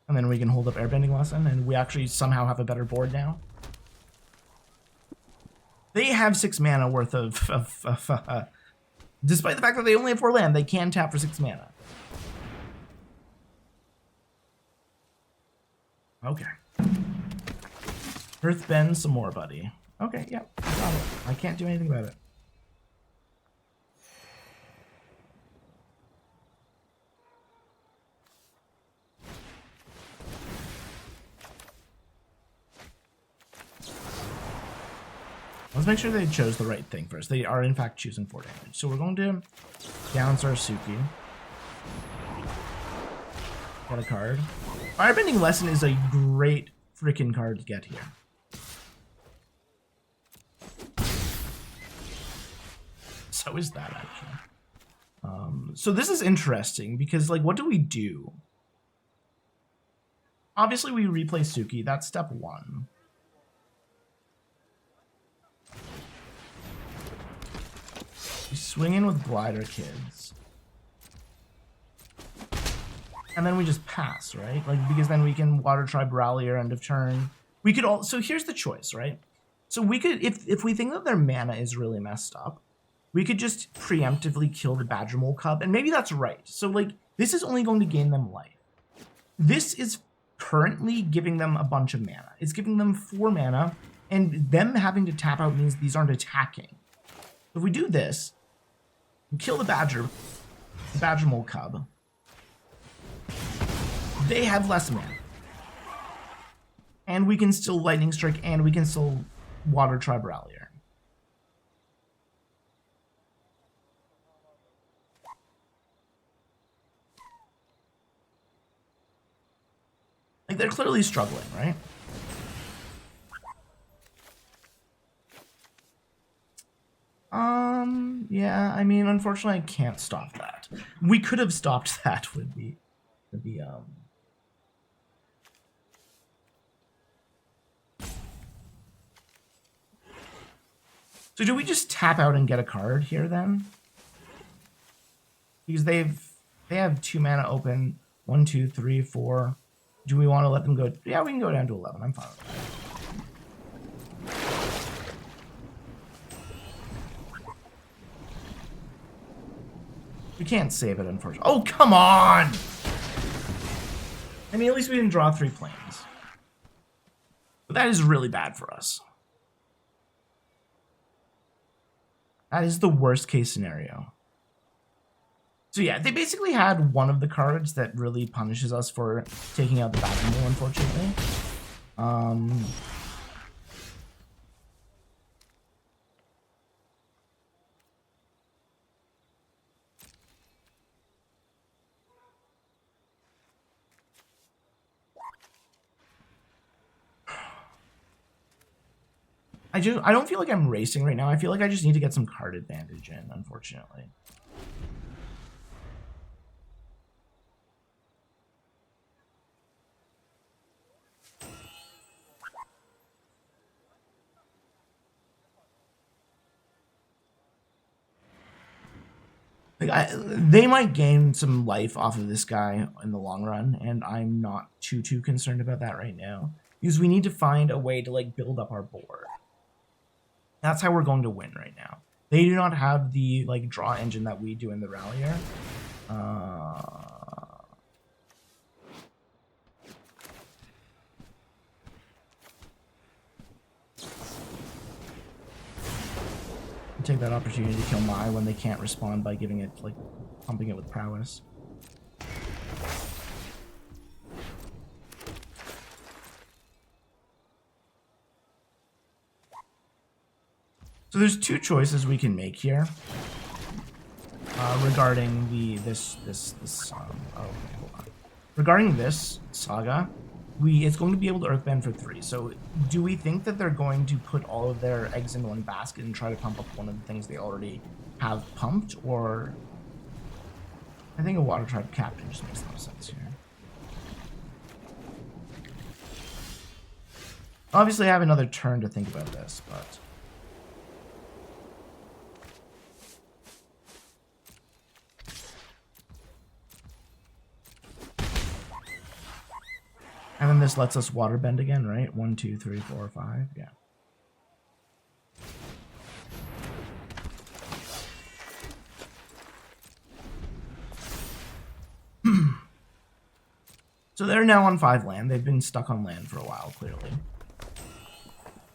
And then we can hold up Airbending Lesson, and we actually somehow have a better board now. They have 6 mana worth of despite the fact that they only have 4 land, they can tap for 6 mana. Okay. Earthbend some more, buddy. Okay, yeah, got it. I can't do anything about it. Let's make sure they chose the right thing first. They are, in fact, choosing 4 damage. So we're going to bounce our Suki. Get a card. Firebending Lesson is a great freaking card to get here. So is that, actually. So this is interesting because, like, what do we do? Obviously, we replay Suki. That's step 1. We swing in with Glider Kids. And then we just pass, right? Like, because then we can Water Tribe Rallier end of turn. We could all, so here's the choice, right? So we could, if we think that their mana is really messed up, we could just preemptively kill the Badgermole Cub, and maybe that's right. So, like, this is only going to gain them life. This is currently giving them a bunch of mana. It's giving them 4 mana, and them having to tap out means these aren't attacking. If we do this, we kill the Badgermole Cub. They have less mana. And we can still Lightning Strike, and we can still Water Tribe Rallier. Like, they're clearly struggling, right? Yeah, I mean, unfortunately, I can't stop that. We could have stopped that with the So do we just tap out and get a card here then? Because they have 2 mana open. 1, 2, 3, 4. Do we want to let them go? Yeah, we can go down to 11. I'm fine with that. We can't save it, unfortunately. Oh, come on! I mean, at least we didn't draw 3 planes. But that is really bad for us. That is the worst case scenario. So yeah, they basically had one of the cards that really punishes us for taking out the Badgermole, unfortunately. I don't feel like I'm racing right now. I feel like I just need to get some card advantage in, unfortunately. Like they might gain some life off of this guy in the long run, and I'm not too concerned about that right now, because we need to find a way to like build up our board. That's how we're going to win right now. They do not have the like draw engine that we do in the Rallier. Take that opportunity to kill Mai when they can't respond by giving it, like, pumping it with prowess. So there's two choices we can make here regarding regarding this saga. It's going to be able to Earthbend for 3. So do we think that they're going to put all of their eggs in one basket and try to pump up one of the things they already have pumped? Or I think a Water Tribe Captain just makes a lot of sense here. Obviously, I have another turn to think about this, but... And then this lets us water bend again, right? 1, 2, 3, 4, 5. Yeah. So they're now on 5 land. They've been stuck on land for a while, clearly.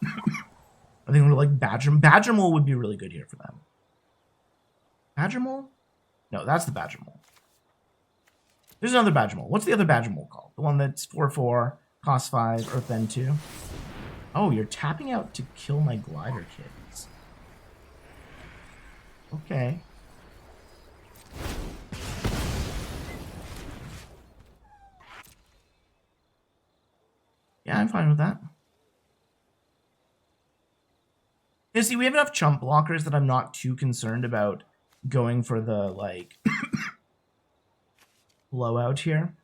I think we're like Badgermole would be really good here for them. Badgermole? No, that's the Badgermole. There's another Badgermole. What's the other Badgermole called? The one that's 4/4, cost 5, Earthbend 2. Oh, you're tapping out to kill my glider kids. Okay. Yeah, I'm fine with that. You see, we have enough chump blockers that I'm not too concerned about going for the, like... blowout here.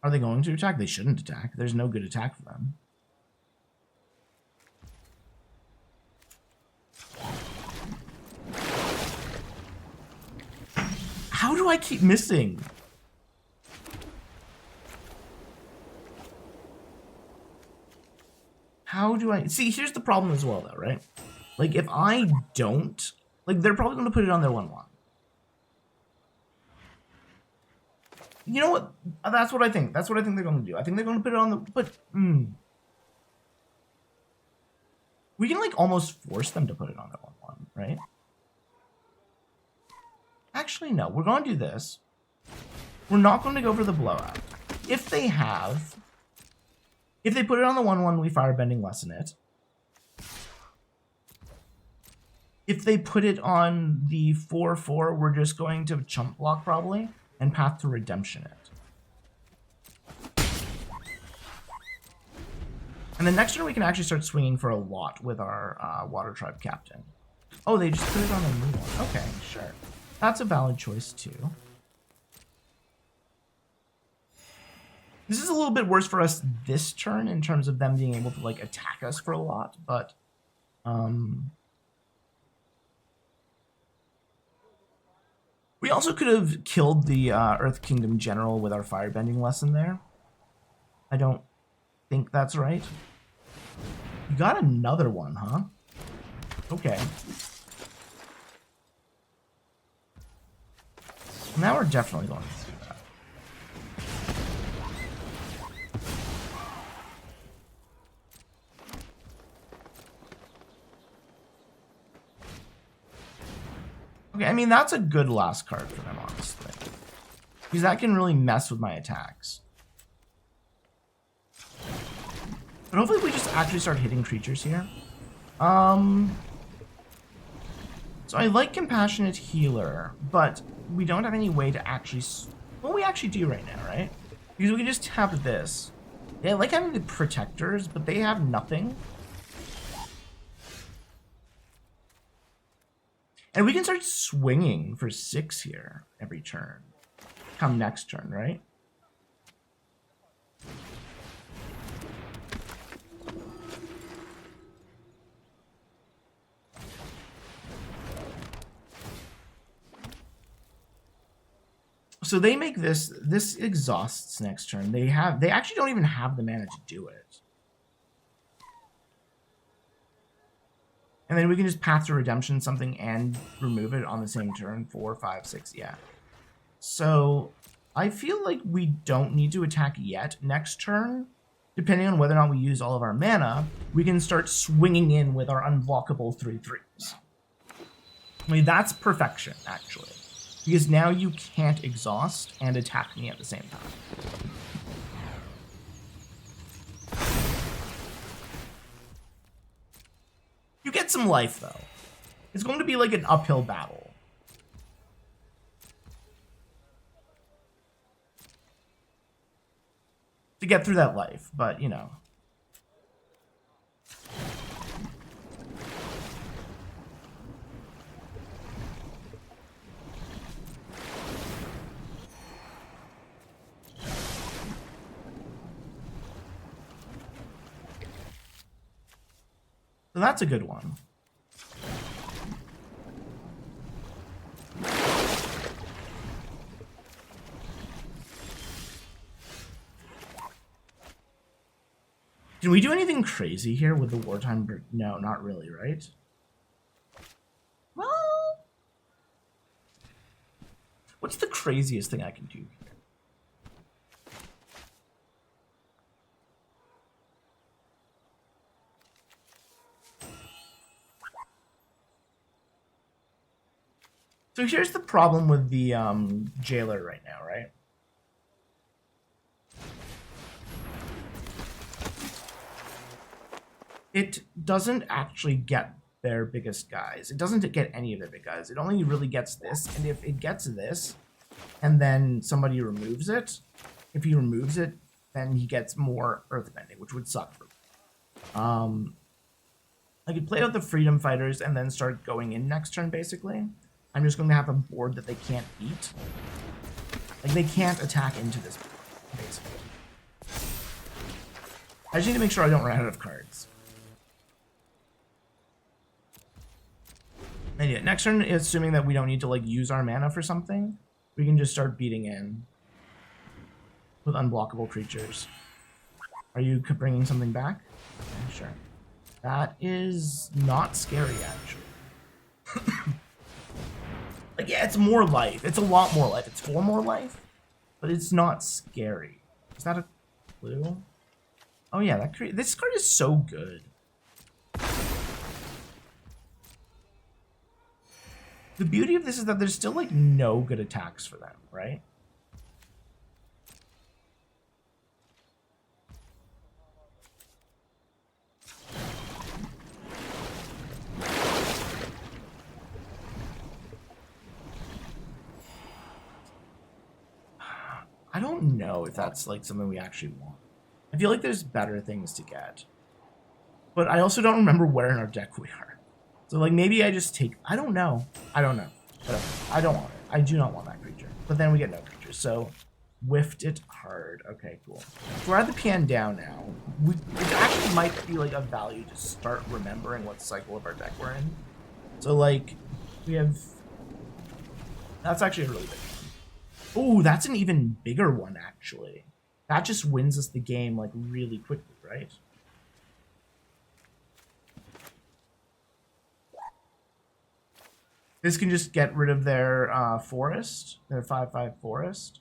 Are they going to attack? They shouldn't attack. There's no good attack for them. How do I keep missing? How do I... See, here's the problem as well, though, right? Like, if I don't... Like, they're probably going to put it on their 1/1. You know what? That's what I think. That's what I think they're going to do. I think they're going to put it on the... But, we can, like, almost force them to put it on their 1/1, right? Actually, no. We're going to do this. We're not going to go for the blowout. If they have... If they put it on the 1/1, we Firebending lessen it. If they put it on the 4/4, we're just going to chump block probably and Path to Redemption it. And then next turn we can actually start swinging for a lot with our Water Tribe Captain. Oh, they just put it on a new one. Okay, sure. That's a valid choice too. This is a little bit worse for us this turn in terms of them being able to like attack us for a lot, but we also could have killed the Earth Kingdom General with our Firebending lesson there. I don't think that's right. You got another one, huh? Okay. Now we're definitely going to do that. I mean, that's a good last card for them, honestly. Because that can really mess with my attacks. But hopefully we just actually start hitting creatures here. So I like Compassionate Healer, but we don't have any way to actually... Well, we actually do right now, right? Because we can just tap this. Yeah, I like having the Protectors, but they have nothing. And we can start swinging for 6 here every turn. Come next turn, right? So they make this exhausts next turn. They actually don't even have the mana to do it. And then we can just Path to Redemption something and remove it on the same turn. 4, 5, 6, yeah. So I feel like we don't need to attack yet. Next turn, depending on whether or not we use all of our mana, we can start swinging in with our unblockable 3/3s. I mean, that's perfection, actually. Because now you can't exhaust and attack me at the same time. You get some life, though. It's going to be like an uphill battle. To get through that life, but, you know. So that's a good one. Can we do anything crazy here with the wartime? No, not really, right? Well, what's the craziest thing I can do here? So here's the problem with the jailer right now, right? It doesn't actually get their biggest guys. It doesn't get any of their big guys. It only really gets this, and if it gets this, and then somebody removes it, if he removes it, then he gets more earthbending, which would suck for me. I could play out the Freedom Fighters and then start going in next turn, basically. I'm just going to have a board that they can't beat. Like, they can't attack into this board, basically. I just need to make sure I don't run out of cards. And yeah, next turn, assuming that we don't need to, like, use our mana for something, we can just start beating in with unblockable creatures. Are you bringing something back? Okay, sure. That is not scary, actually. Like, yeah, it's more life. It's a lot more life. It's 4 more life, but it's not scary. Is that a clue? Oh yeah, this card is so good. The beauty of this is that there's still, like, no good attacks for them, right? I don't know if that's, like, something we actually want. I feel like there's better things to get. But I also don't remember where in our deck we are. So, like, maybe I just take... I don't know. I don't know. I don't want it. I do not want that creature. But then we get no creatures. So, whiffed it hard. Okay, cool. We're at the PN down now. It actually might be, like, of value to start remembering what cycle of our deck we're in. So, like, we have... That's actually a really big one. Oh, that's an even bigger one, actually. That just wins us the game, like, really quickly, right? This can just get rid of their forest, their 5/5 forest.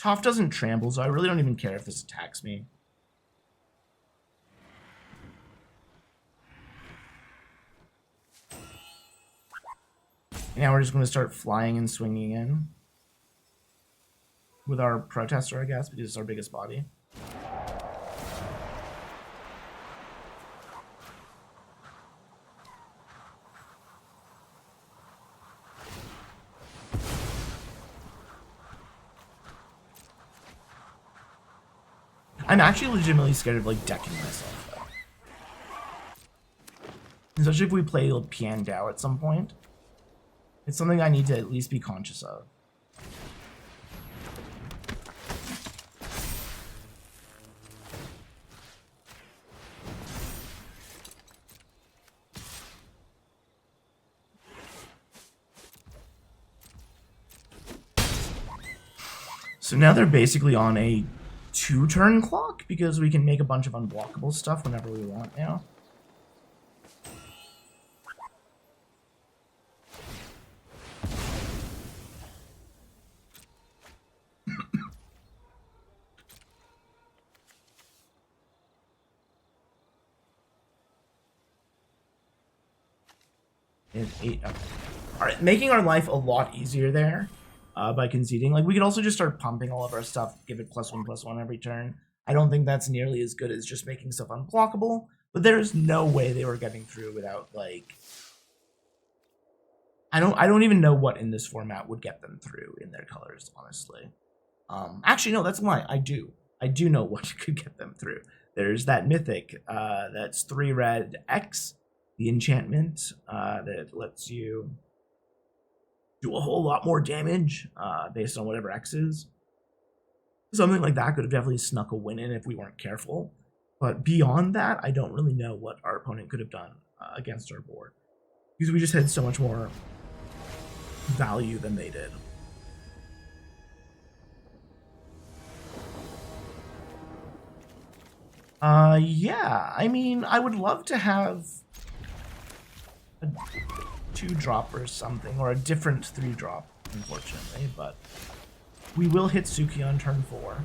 Toph doesn't trample, so I really don't even care if this attacks me. Now we're just going to start flying and swinging in with our protester, I guess, because it's our biggest body. I'm actually legitimately scared of like decking myself though. Especially if we play like Pian Dao at some point. It's something I need to at least be conscious of. So now they're basically on a 2-turn clock because we can make a bunch of unblockable stuff whenever we want now. Okay. All right, making our life a lot easier there by conceding. Like we could also just start pumping all of our stuff, give it +1/+1 every turn. I don't think that's nearly as good as just making stuff unblockable, but there's no way they were getting through without like. I don't even know what in this format would get them through in their colors, honestly. Actually, no, that's a lie. I do know what could get them through. There's that mythic that's 3 red X. The enchantment that lets you do a whole lot more damage based on whatever X is. Something like that could have definitely snuck a win in if we weren't careful. But beyond that, I don't really know what our opponent could have done against our board. Because we just had so much more value than they did. Yeah, I mean, I would love to have a 2-drop or something, or a different 3-drop, unfortunately, but we will hit Suki on turn 4.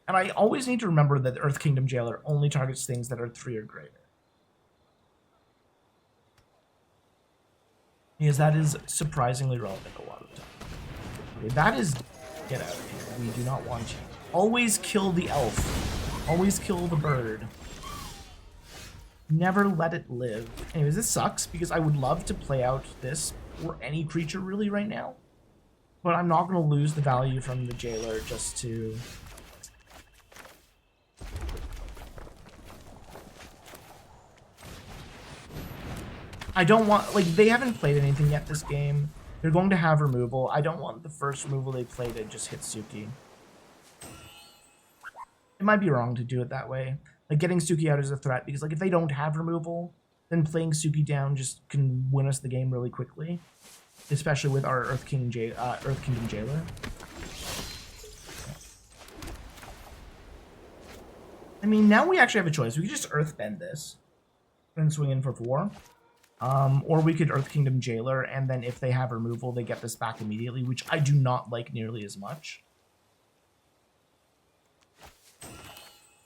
And I always need to remember that the Earth Kingdom Jailer only targets things that are 3 or greater. Because that is surprisingly relevant a lot of the time. Okay, that is... Get out of here. We do not want you. Always kill the elf. Always kill the bird. Never let it live. Anyways, this sucks because I would love to play out this or any creature really right now. But I'm not going to lose the value from the Jailer just to... I don't want... Like, they haven't played anything yet this game. They're going to have removal. I don't want the first removal they play to just hit Suki. It might be wrong to do it that way. Like, getting Suki out is a threat, because, like, if they don't have removal, then playing Suki down just can win us the game really quickly. Especially with our Earth Kingdom Jailer. I mean, now we actually have a choice. We could just Earthbend this and swing in for 4. Or we could Earth Kingdom Jailer, and then if they have removal, they get this back immediately, which I do not like nearly as much.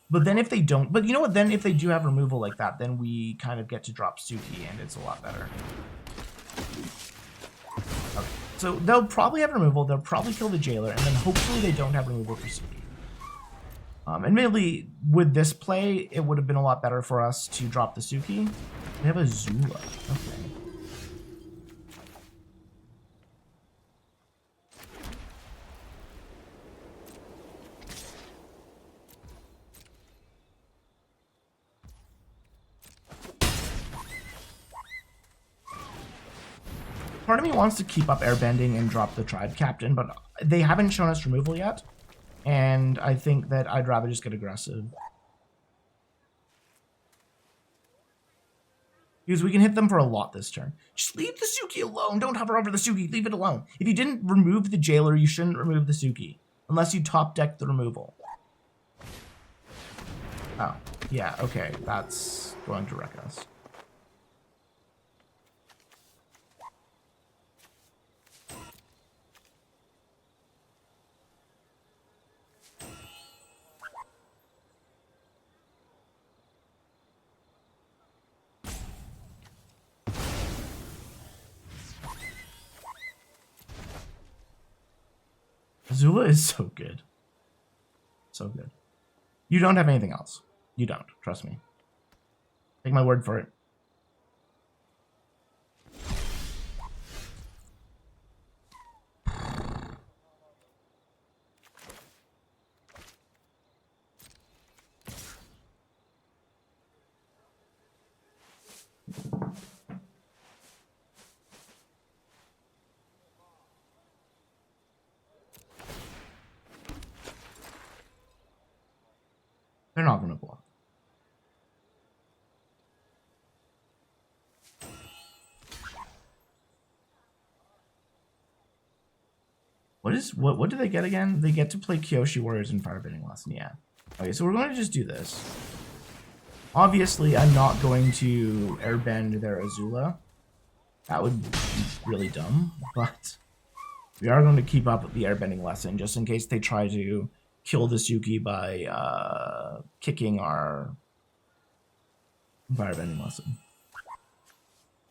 But then if they don't... But you know what? Then if they do have removal like that, then we kind of get to drop Suki, and it's a lot better. Okay. So they'll probably have removal, they'll probably kill the Jailer, and then hopefully they don't have removal for Suki. Admittedly, with this play, it would have been a lot better for us to drop the Suki. They have a Zula. Okay. Part of me wants to keep up airbending and drop the Tribe Captain, but they haven't shown us removal yet. And I think that I'd rather just get aggressive. Because we can hit them for a lot this turn. Just leave the Suki alone. Don't hover over the Suki. Leave it alone. If you didn't remove the Jailer, you shouldn't remove the Suki. Unless you top deck the removal. Oh, yeah, okay. That's going to wreck us. Azula is so good. So good. You don't have anything else. You don't. Trust me. Take my word for it. They're not going to block. What do they get again? They get to play Kyoshi Warriors and Firebending Lesson, yeah. Okay, so we're going to just do this. Obviously, I'm not going to airbend their Azula. That would be really dumb, but we are going to keep up with the airbending lesson just in case they try to kill the Suki by kicking our firebending lesson.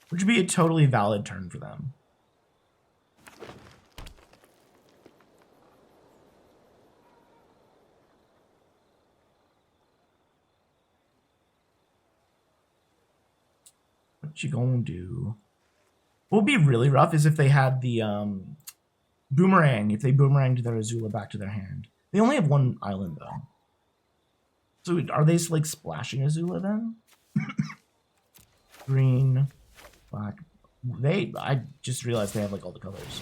Which would be a totally valid turn for them. What you gonna do? What would be really rough is if they had the boomerang, if they boomeranged their Azula back to their hand. They only have one island though. So are they like splashing Azula then? Green, black. I just realized they have like all the colors.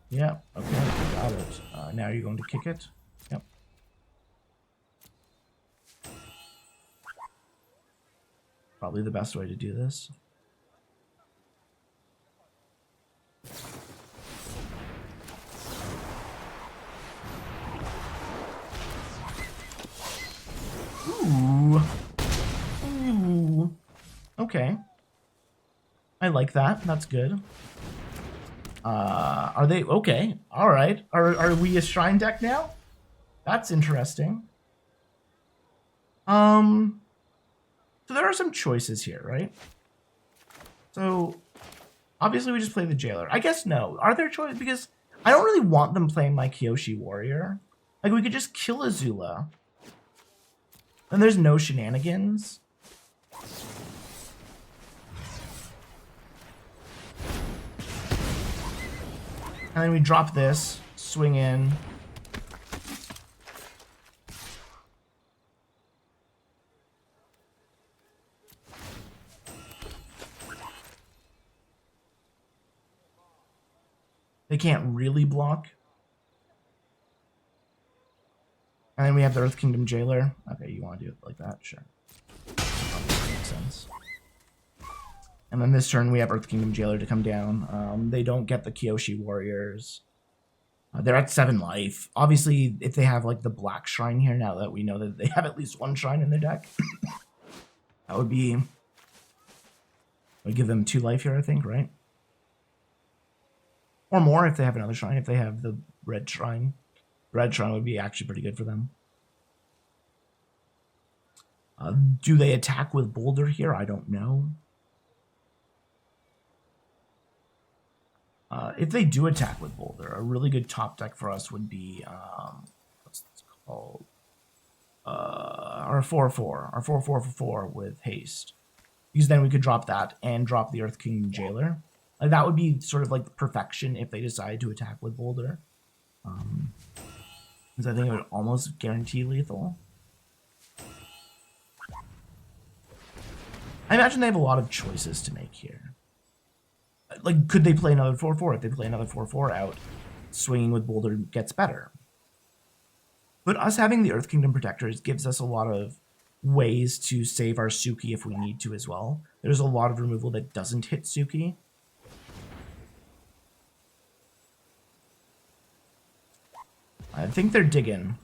Yeah, okay, got it. Now you're going to kick it. Yep. Probably the best way to do this. Ooh. Ooh. Okay. I like that. That's good. Are they okay? All right. Are we a shrine deck now? That's interesting. So there are some choices here, right? So obviously we just play the jailer. I guess no. Are there choices? Because I don't really want them playing my Kyoshi warrior. Like we could just kill Azula. And there's no shenanigans. And then we drop this, swing in. They can't really block. And then we have the Earth Kingdom Jailer. Okay, you want to do it like that? Sure. That makes sense. And then this turn we have Earth Kingdom Jailer to come down. They don't get the Kyoshi Warriors. They're at 7 life. Obviously, if they have like the Black Shrine here, now that we know that they have at least one shrine in their deck, that would be... would give them 2 life here, I think, right? Or more if they have another shrine, if they have the Red Shrine. Red Shrine would be actually pretty good for them. Do they attack with Boulder here? I don't know. If they do attack with Boulder, a really good top deck for us would be, what's this called? Our 4/4. Our 4/4 with haste. Because then we could drop that and drop the Earth King Jailer. That would be sort of like perfection if they decide to attack with Boulder. Because I think it would almost guarantee lethal. I imagine they have a lot of choices to make here. Like, could they play another 4/4? If they play another 4/4 out, swinging with Boulder gets better. But us having the Earth Kingdom Protectors gives us a lot of ways to save our Suki if we need to as well. There's a lot of removal that doesn't hit Suki. I think they're digging.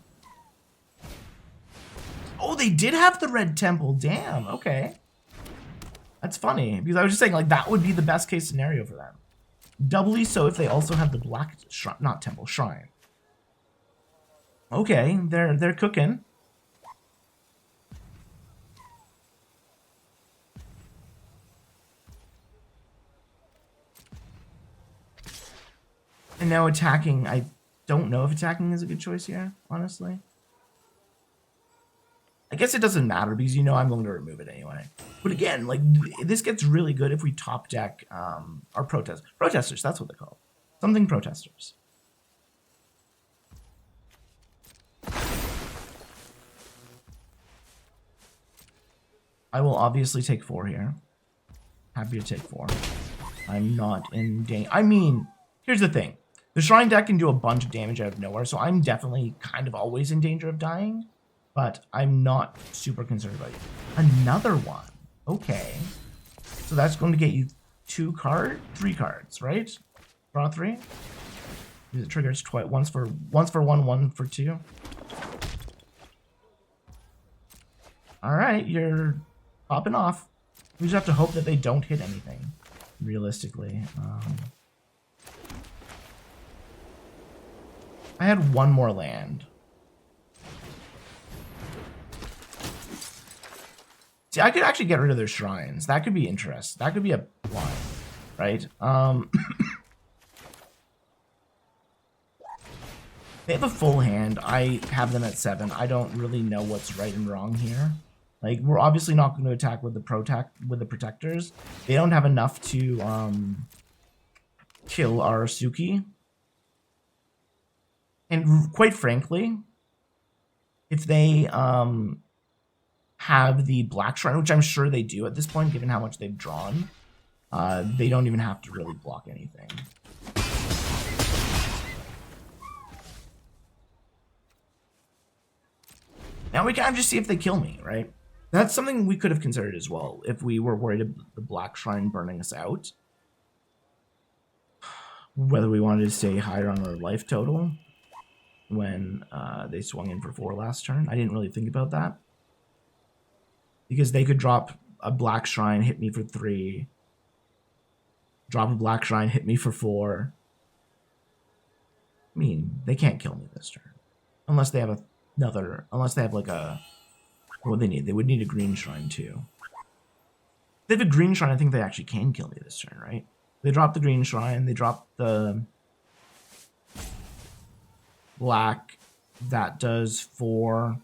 Oh, they did have the Red Temple. Damn, okay. That's funny, because I was just saying, like, that would be the best case scenario for them. Doubly so if they also have the Black Shrine, not Temple, Shrine. Okay, they're cooking. And now attacking, don't know if attacking is a good choice here, honestly. I guess it doesn't matter because you know I'm going to remove it anyway. But again, like this gets really good if we top deck our protesters. That's what they're called. Something protesters. I will obviously take 4 here. Happy to take 4. I'm not in danger. I mean, here's the thing. The Shrine deck can do a bunch of damage out of nowhere, so I'm definitely kind of always in danger of dying. But I'm not super concerned about it. Another one. Okay. So that's going to get you 3 cards, right? Draw 3. It triggers twice. Once for 1, 1 for 2. All right, you're popping off. We just have to hope that they don't hit anything. Realistically, I had 1 more land. See, I could actually get rid of their shrines. That could be interesting. That could be a line, right? They have a full hand. I have them at 7. I don't really know what's right and wrong here. Like, we're obviously not going to attack with the protectors. They don't have enough to kill our Suki. And quite frankly, if they have the Black Shrine, which I'm sure they do at this point, given how much they've drawn, they don't even have to really block anything. Now we can just see if they kill me, right? That's something we could have considered as well if we were worried about the Black Shrine burning us out. Whether we wanted to stay higher on our life total when they swung in for 4 last turn. I didn't really think about that. Because they could drop a Black Shrine, hit me for 3. Drop a Black Shrine, hit me for 4. I mean, they can't kill me this turn. Unless they have unless they have like a... What they need? They would need a green shrine too. If they have a green shrine, I think they actually can kill me this turn, right? They drop the green shrine, they drop the black, that does 4.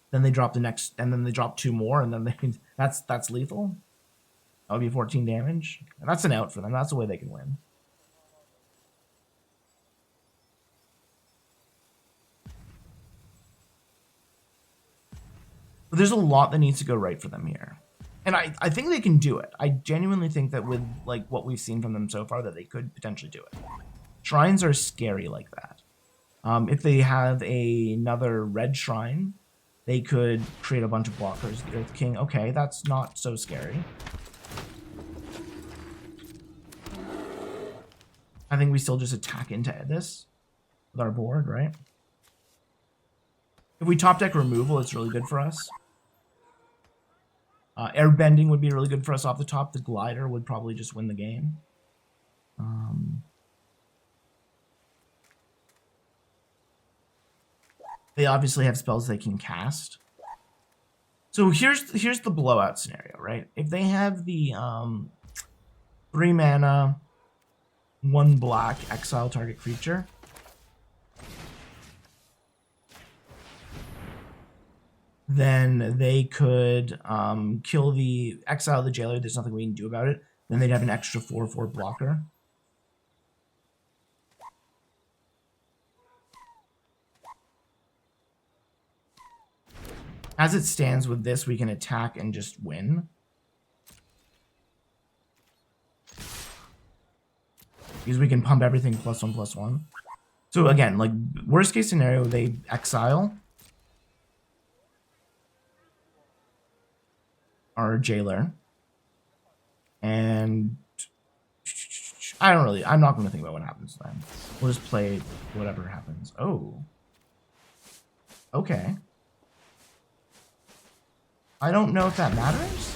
Then they drop the next, and then they drop 2 more, and then they that's lethal. That would be 14 damage. And that's an out for them. That's the way they can win. But there's a lot that needs to go right for them here. And I think they can do it. I genuinely think that with like what we've seen from them so far, that they could potentially do it. Shrines are scary like that. If they have another red shrine, they could create a bunch of blockers. The Earth King, okay, that's not so scary. I think we still just attack into this with our board, right? If we top deck removal, it's really good for us. Airbending would be really good for us off the top. The glider would probably just win the game. They obviously have spells they can cast. So here's the blowout scenario, right? If they have the 3 mana, 1 black, exile target creature. Then they could exile the jailer. There's nothing we can do about it. Then they'd have an extra 4/4 blocker. As it stands with this, we can attack and just win. Because we can pump everything +1/+1. So again, like worst case scenario, they exile our jailer. And I'm not going to think about what happens then. We'll just play whatever happens. Oh. Okay. I don't know if that matters.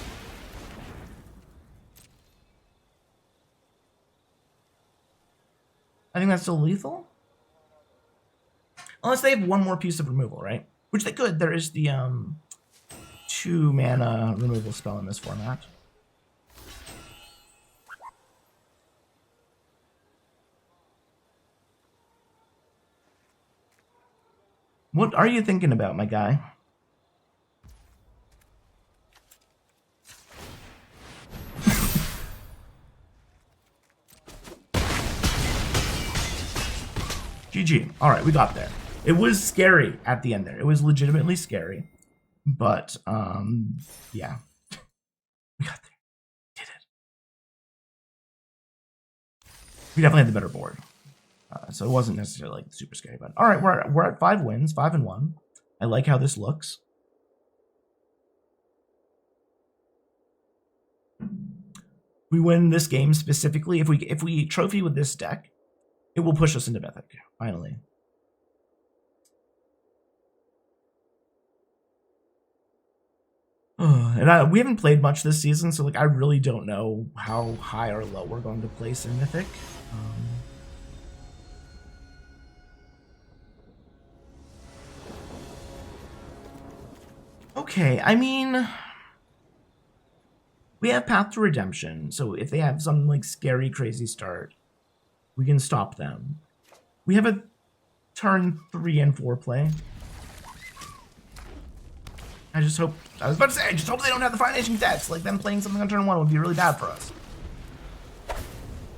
I think that's still lethal. Unless they have 1 more piece of removal, right? Which they could. There is the 2 mana removal spell in this format. What are you thinking about, my guy? GG. All right, we got there. It was scary at the end there. It was legitimately scary. But, yeah. We got there. Did it. We definitely had the better board. So it wasn't necessarily like super scary. But all right, we're at 5 wins, 5-1. I like how this looks. We win this game specifically. If we trophy with this deck, it will push us into Mythic, finally. And we haven't played much this season, so like I really don't know how high or low we're going to place in Mythic. Okay, I mean, we have Path to Redemption, so if they have some like scary, crazy start, we can stop them. We have a turn 3 and 4 play. I was about to say, I just hope they don't have the Fire Nation Cadets. Like, them playing something on turn 1 would be really bad for us.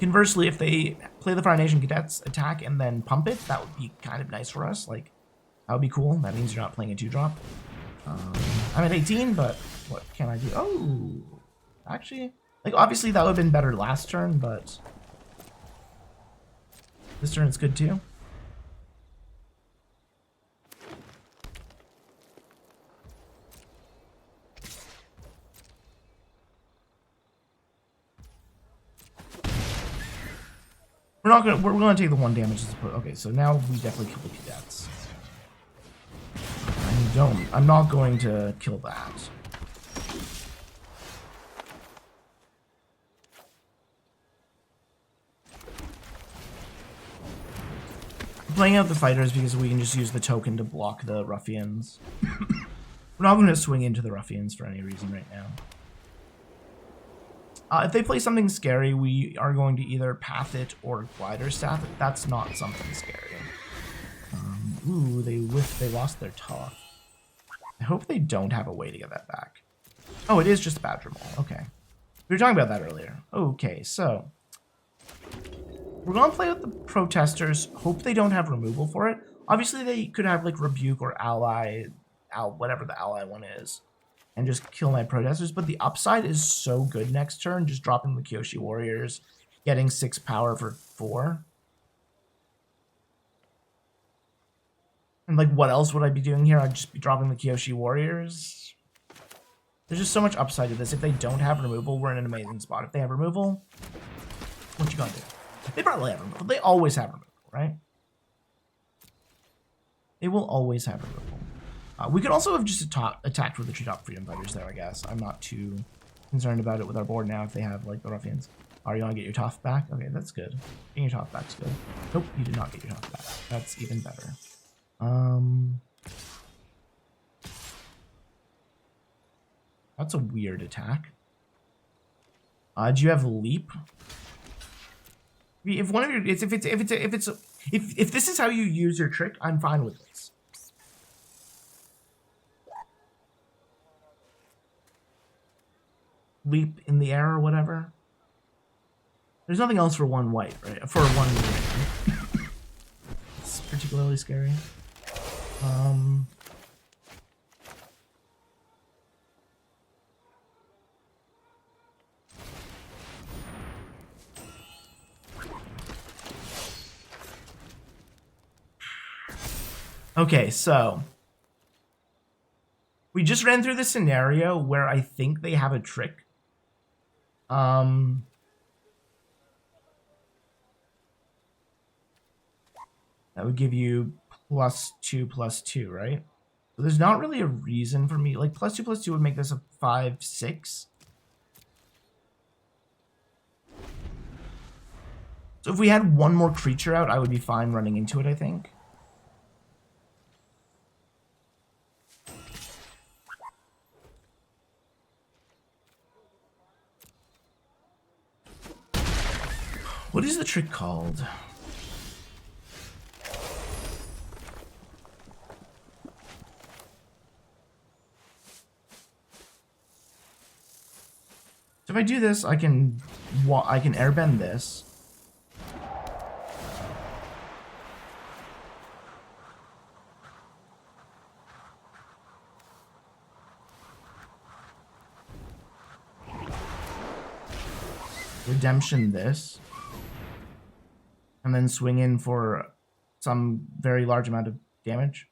Conversely, if they play the Fire Nation Cadets, attack, and then pump it, that would be kind of nice for us. Like, that would be cool. That means you're not playing a 2-drop. I'm at 18, but what can I do? Oh, actually, like, obviously that would have been better last turn, but this turn it's good too. We're gonna take the 1 damage as opposed. Okay, so now we definitely kill the cadets. I'm not going to kill that. I'm playing out the fighters because we can just use the token to block the ruffians. We're not going to swing into the ruffians for any reason right now. If they play something scary, we are going to either path it or glider staff it. That's not something scary. Ooh, they lost their top. I hope they don't have a way to get that back. Oh, it is just Badger Mole. Okay. We were talking about that earlier. Okay, so we're going to play with the protesters. Hope they don't have removal for it. Obviously, they could have like Rebuke or Ally, whatever the Ally one is, and just kill my protesters. But the upside is so good next turn, just dropping the Kyoshi Warriors, getting 6 power for 4. And like, what else would I be doing here? I'd just be dropping the Kyoshi Warriors. There's just so much upside to this. If they don't have removal, we're in an amazing spot. If they have removal, what you gonna do? They probably have removal. They always have removal, right? They will always have removal. We could also have just attacked with the Treetop Freedom Fighters there, I guess. I'm not too concerned about it with our board now if they have, like, the Ruffians. Are you gonna get your Toff back? Okay, that's good. Getting your Toff back's good. Nope, you did not get your Toff back. That's even better. That's a weird attack. Do you have Leap? If one of your if this is how you use your trick, I'm fine with this. Leap in the air or whatever. There's nothing else for 1 white, right? For 1 green. It's particularly scary. Okay, so we just ran through the scenario where I think they have a trick. That would give you +2/+2, right? So there's not really a reason for me. Like, +2/+2 would make this a 5/6. So if we had 1 more creature out, I would be fine running into it, I think. What is the trick called? If I do this, I can airbend this. Redemption this. And then swing in for some very large amount of damage.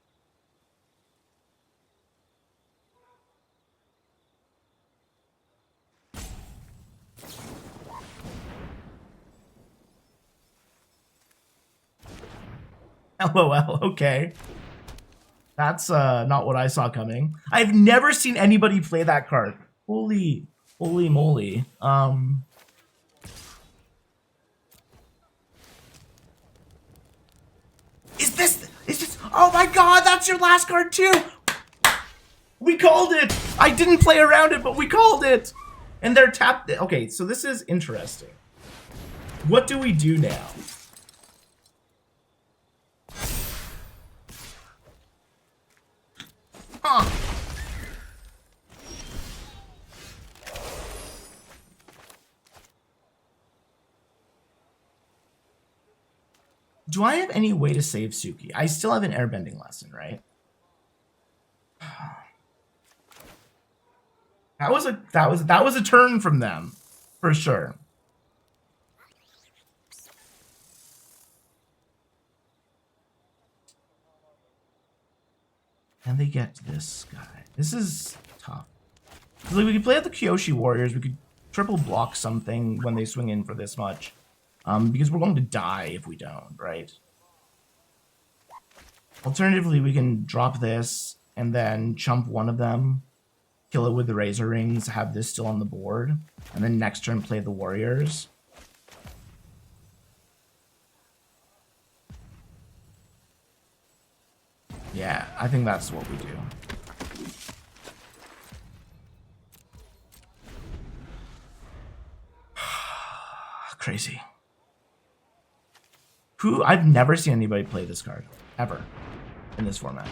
LOL, okay. That's not what I saw coming. I've never seen anybody play that card. Holy moly. Is this, oh my god, that's your last card too! We called it! I didn't play around it, but we called it! And they're tapped. Okay, so this is interesting. What do we do now? Huh. Do I have any way to save Suki? I still have an airbending lesson, right? That was a turn from them, for sure. And they get this guy. This is tough. Like, we could play at the Kyoshi Warriors. We could triple block something when they swing in for this much. Because we're going to die if we don't, right? Alternatively, we can drop this and then chump one of them, kill it with the Razor Rings, have this still on the board, and then next turn play the Warriors. Yeah, I think that's what we do. Crazy. I've never seen anybody play this card, ever, in this format.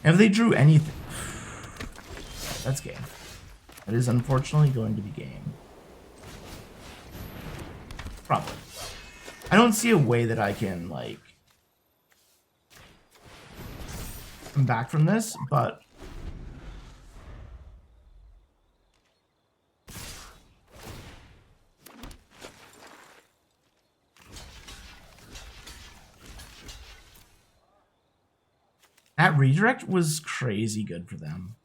And if they drew anything, that's game. That is unfortunately going to be game. Probably. I don't see a way that I can, like, come back from this, but that redirect was crazy good for them.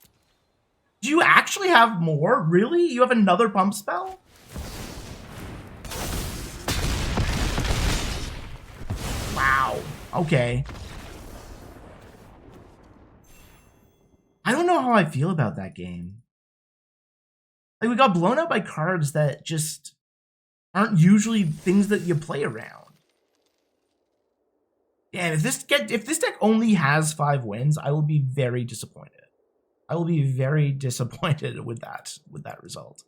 Do you actually have more? Really? You have another pump spell? Wow. Okay. I don't know how I feel about that game. Like, we got blown up by cards that just aren't usually things that you play around. Yeah, if this deck only has 5 wins, I will be very disappointed. I will be very disappointed with that result.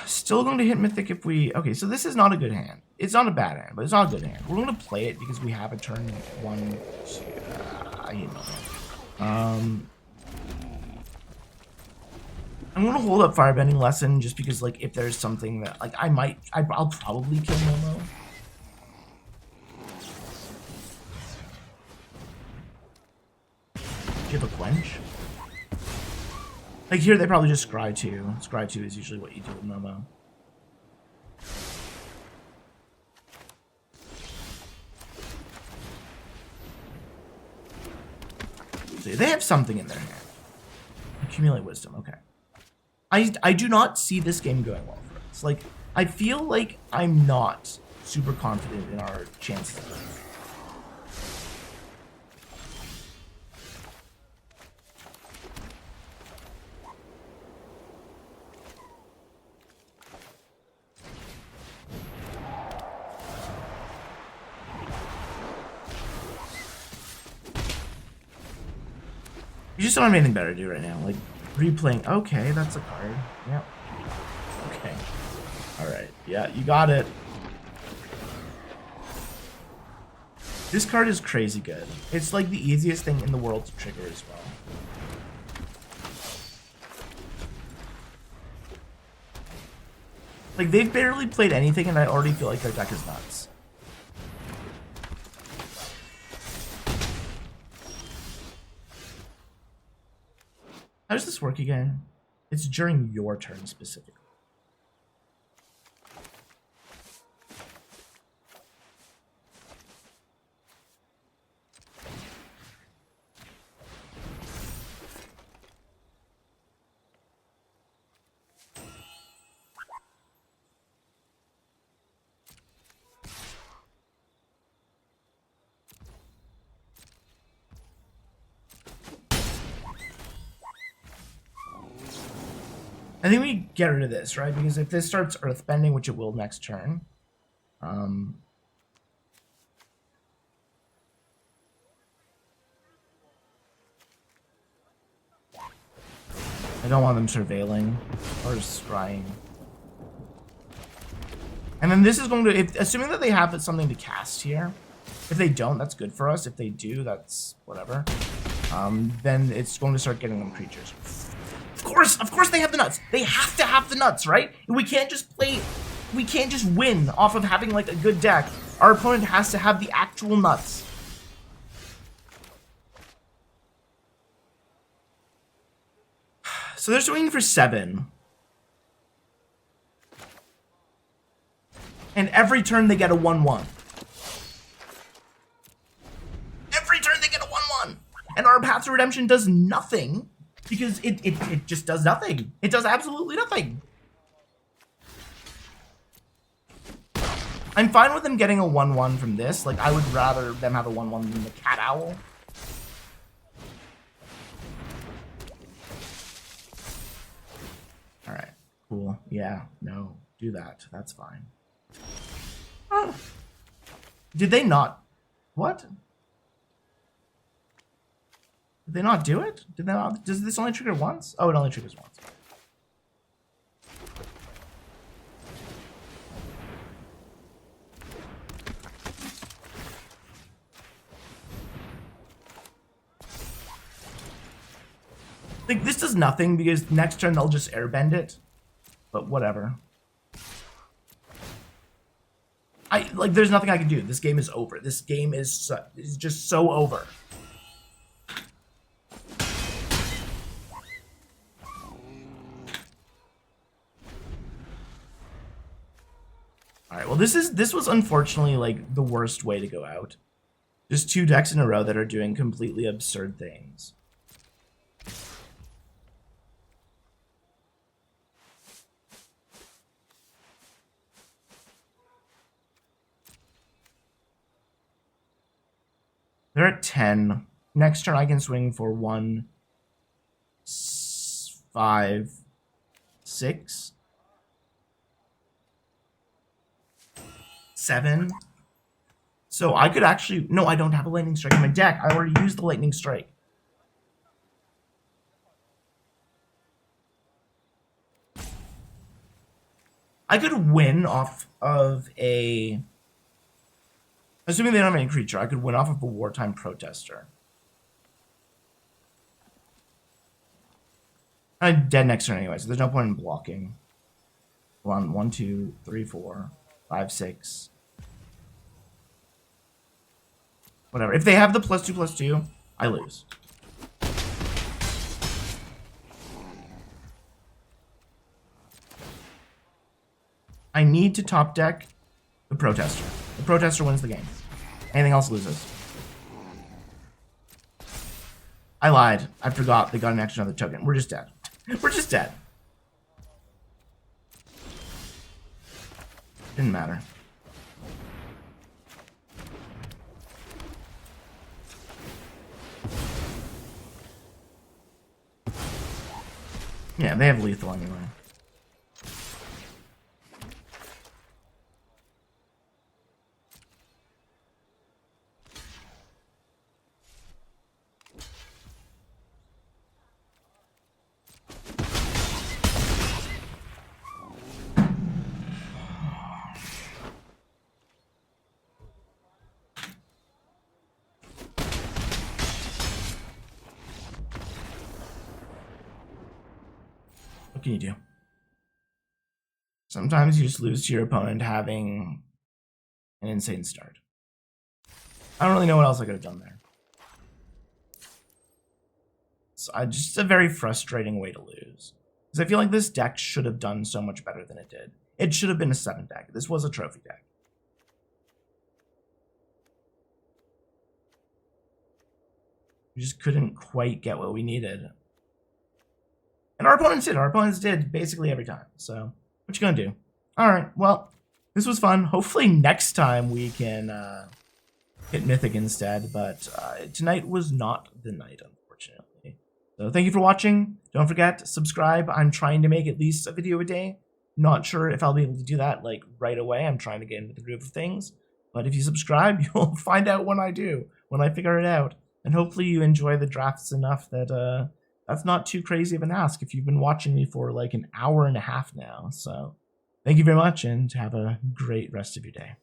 Still going to hit Mythic if we... Okay, so this is not a good hand. It's not a bad hand, but it's not a good hand. We're going to play it because we have a turn 1... I hate Momo. I'm going to hold up Firebending Lesson just because, like, if there's something that... Like, I'll probably kill Momo. Do you have a Quench? Like, here they probably just Scry 2. Scry 2 is usually what you do with Momo. So they have something in their hand. Accumulate Wisdom, okay. I do not see this game going well for us. Like, I feel like I'm not super confident in our chances of winning. You just don't have anything better to do right now. Like, replaying. Okay, that's a card. Yep. Okay. Alright. Yeah, you got it. This card is crazy good. It's like the easiest thing in the world to trigger as well. Like, they've barely played anything, and I already feel like their deck is nuts. How does this work again? It's during your turn specifically. I think we get rid of this, right? Because if this starts earthbending, which it will next turn, I don't want them surveilling or scrying. And then this is going to, assuming that they have something to cast here. If they don't, that's good for us. If they do, that's whatever. Then it's going to start getting them creatures. Of course they have the nuts. They have to have the nuts, right? We can't just win off of having like a good deck. Our opponent has to have the actual nuts. So they're swinging for 7. And every turn they get a 1/1. Every turn they get a 1/1. And our Path to Redemption does nothing. Because it just does nothing. It does absolutely nothing. I'm fine with them getting a 1/1 from this. Like, I would rather them have a 1/1 than the Cat Owl. Alright, cool. Yeah, no, do that. That's fine. Oh. Did they not? What? Did they not do it? Did they not? Does this only trigger once? Oh, it only triggers once. Like, this does nothing because next turn they'll just airbend it. But whatever. There's nothing I can do. This game is over. This game is just so over. Alright, well this was unfortunately like the worst way to go out. Just 2 decks in a row that are doing completely absurd things. They're at 10. Next turn I can swing for 1, 5, 6, 7. So I could actually... No, I don't have a Lightning Strike in my deck. I already used the Lightning Strike. I could win off of a... Assuming they don't have any creature, I could win off of a Wartime Protester. I'm dead next turn anyway, so there's no point in blocking. 1, 2, 3, 4, 5, 6. Whatever. If they have the +2/+2, I lose. I need to top deck the Protester. The Protester wins the game. Anything else loses. I lied. I forgot they got an extra another token. We're just dead. We're just dead. Didn't matter. Yeah, they have lethal anyway. What can you do? Sometimes you just lose to your opponent having an insane start. I don't really know what else I could have done there. It's just a very frustrating way to lose. Because I feel like this deck should have done so much better than it did. It should have been a 7 deck. This was a trophy deck. We just couldn't quite get what we needed. And our opponents did. Our opponents did basically every time. So, what you gonna do? Alright, well, this was fun. Hopefully next time we can hit Mythic instead. But tonight was not the night, unfortunately. So thank you for watching. Don't forget, subscribe. I'm trying to make at least a video a day. Not sure if I'll be able to do that like right away. I'm trying to get into the groove of things. But if you subscribe, you'll find out when I do, when I figure it out. And hopefully you enjoy the drafts enough that that's not too crazy of an ask if you've been watching me for like an hour and a half now. So thank you very much and have a great rest of your day.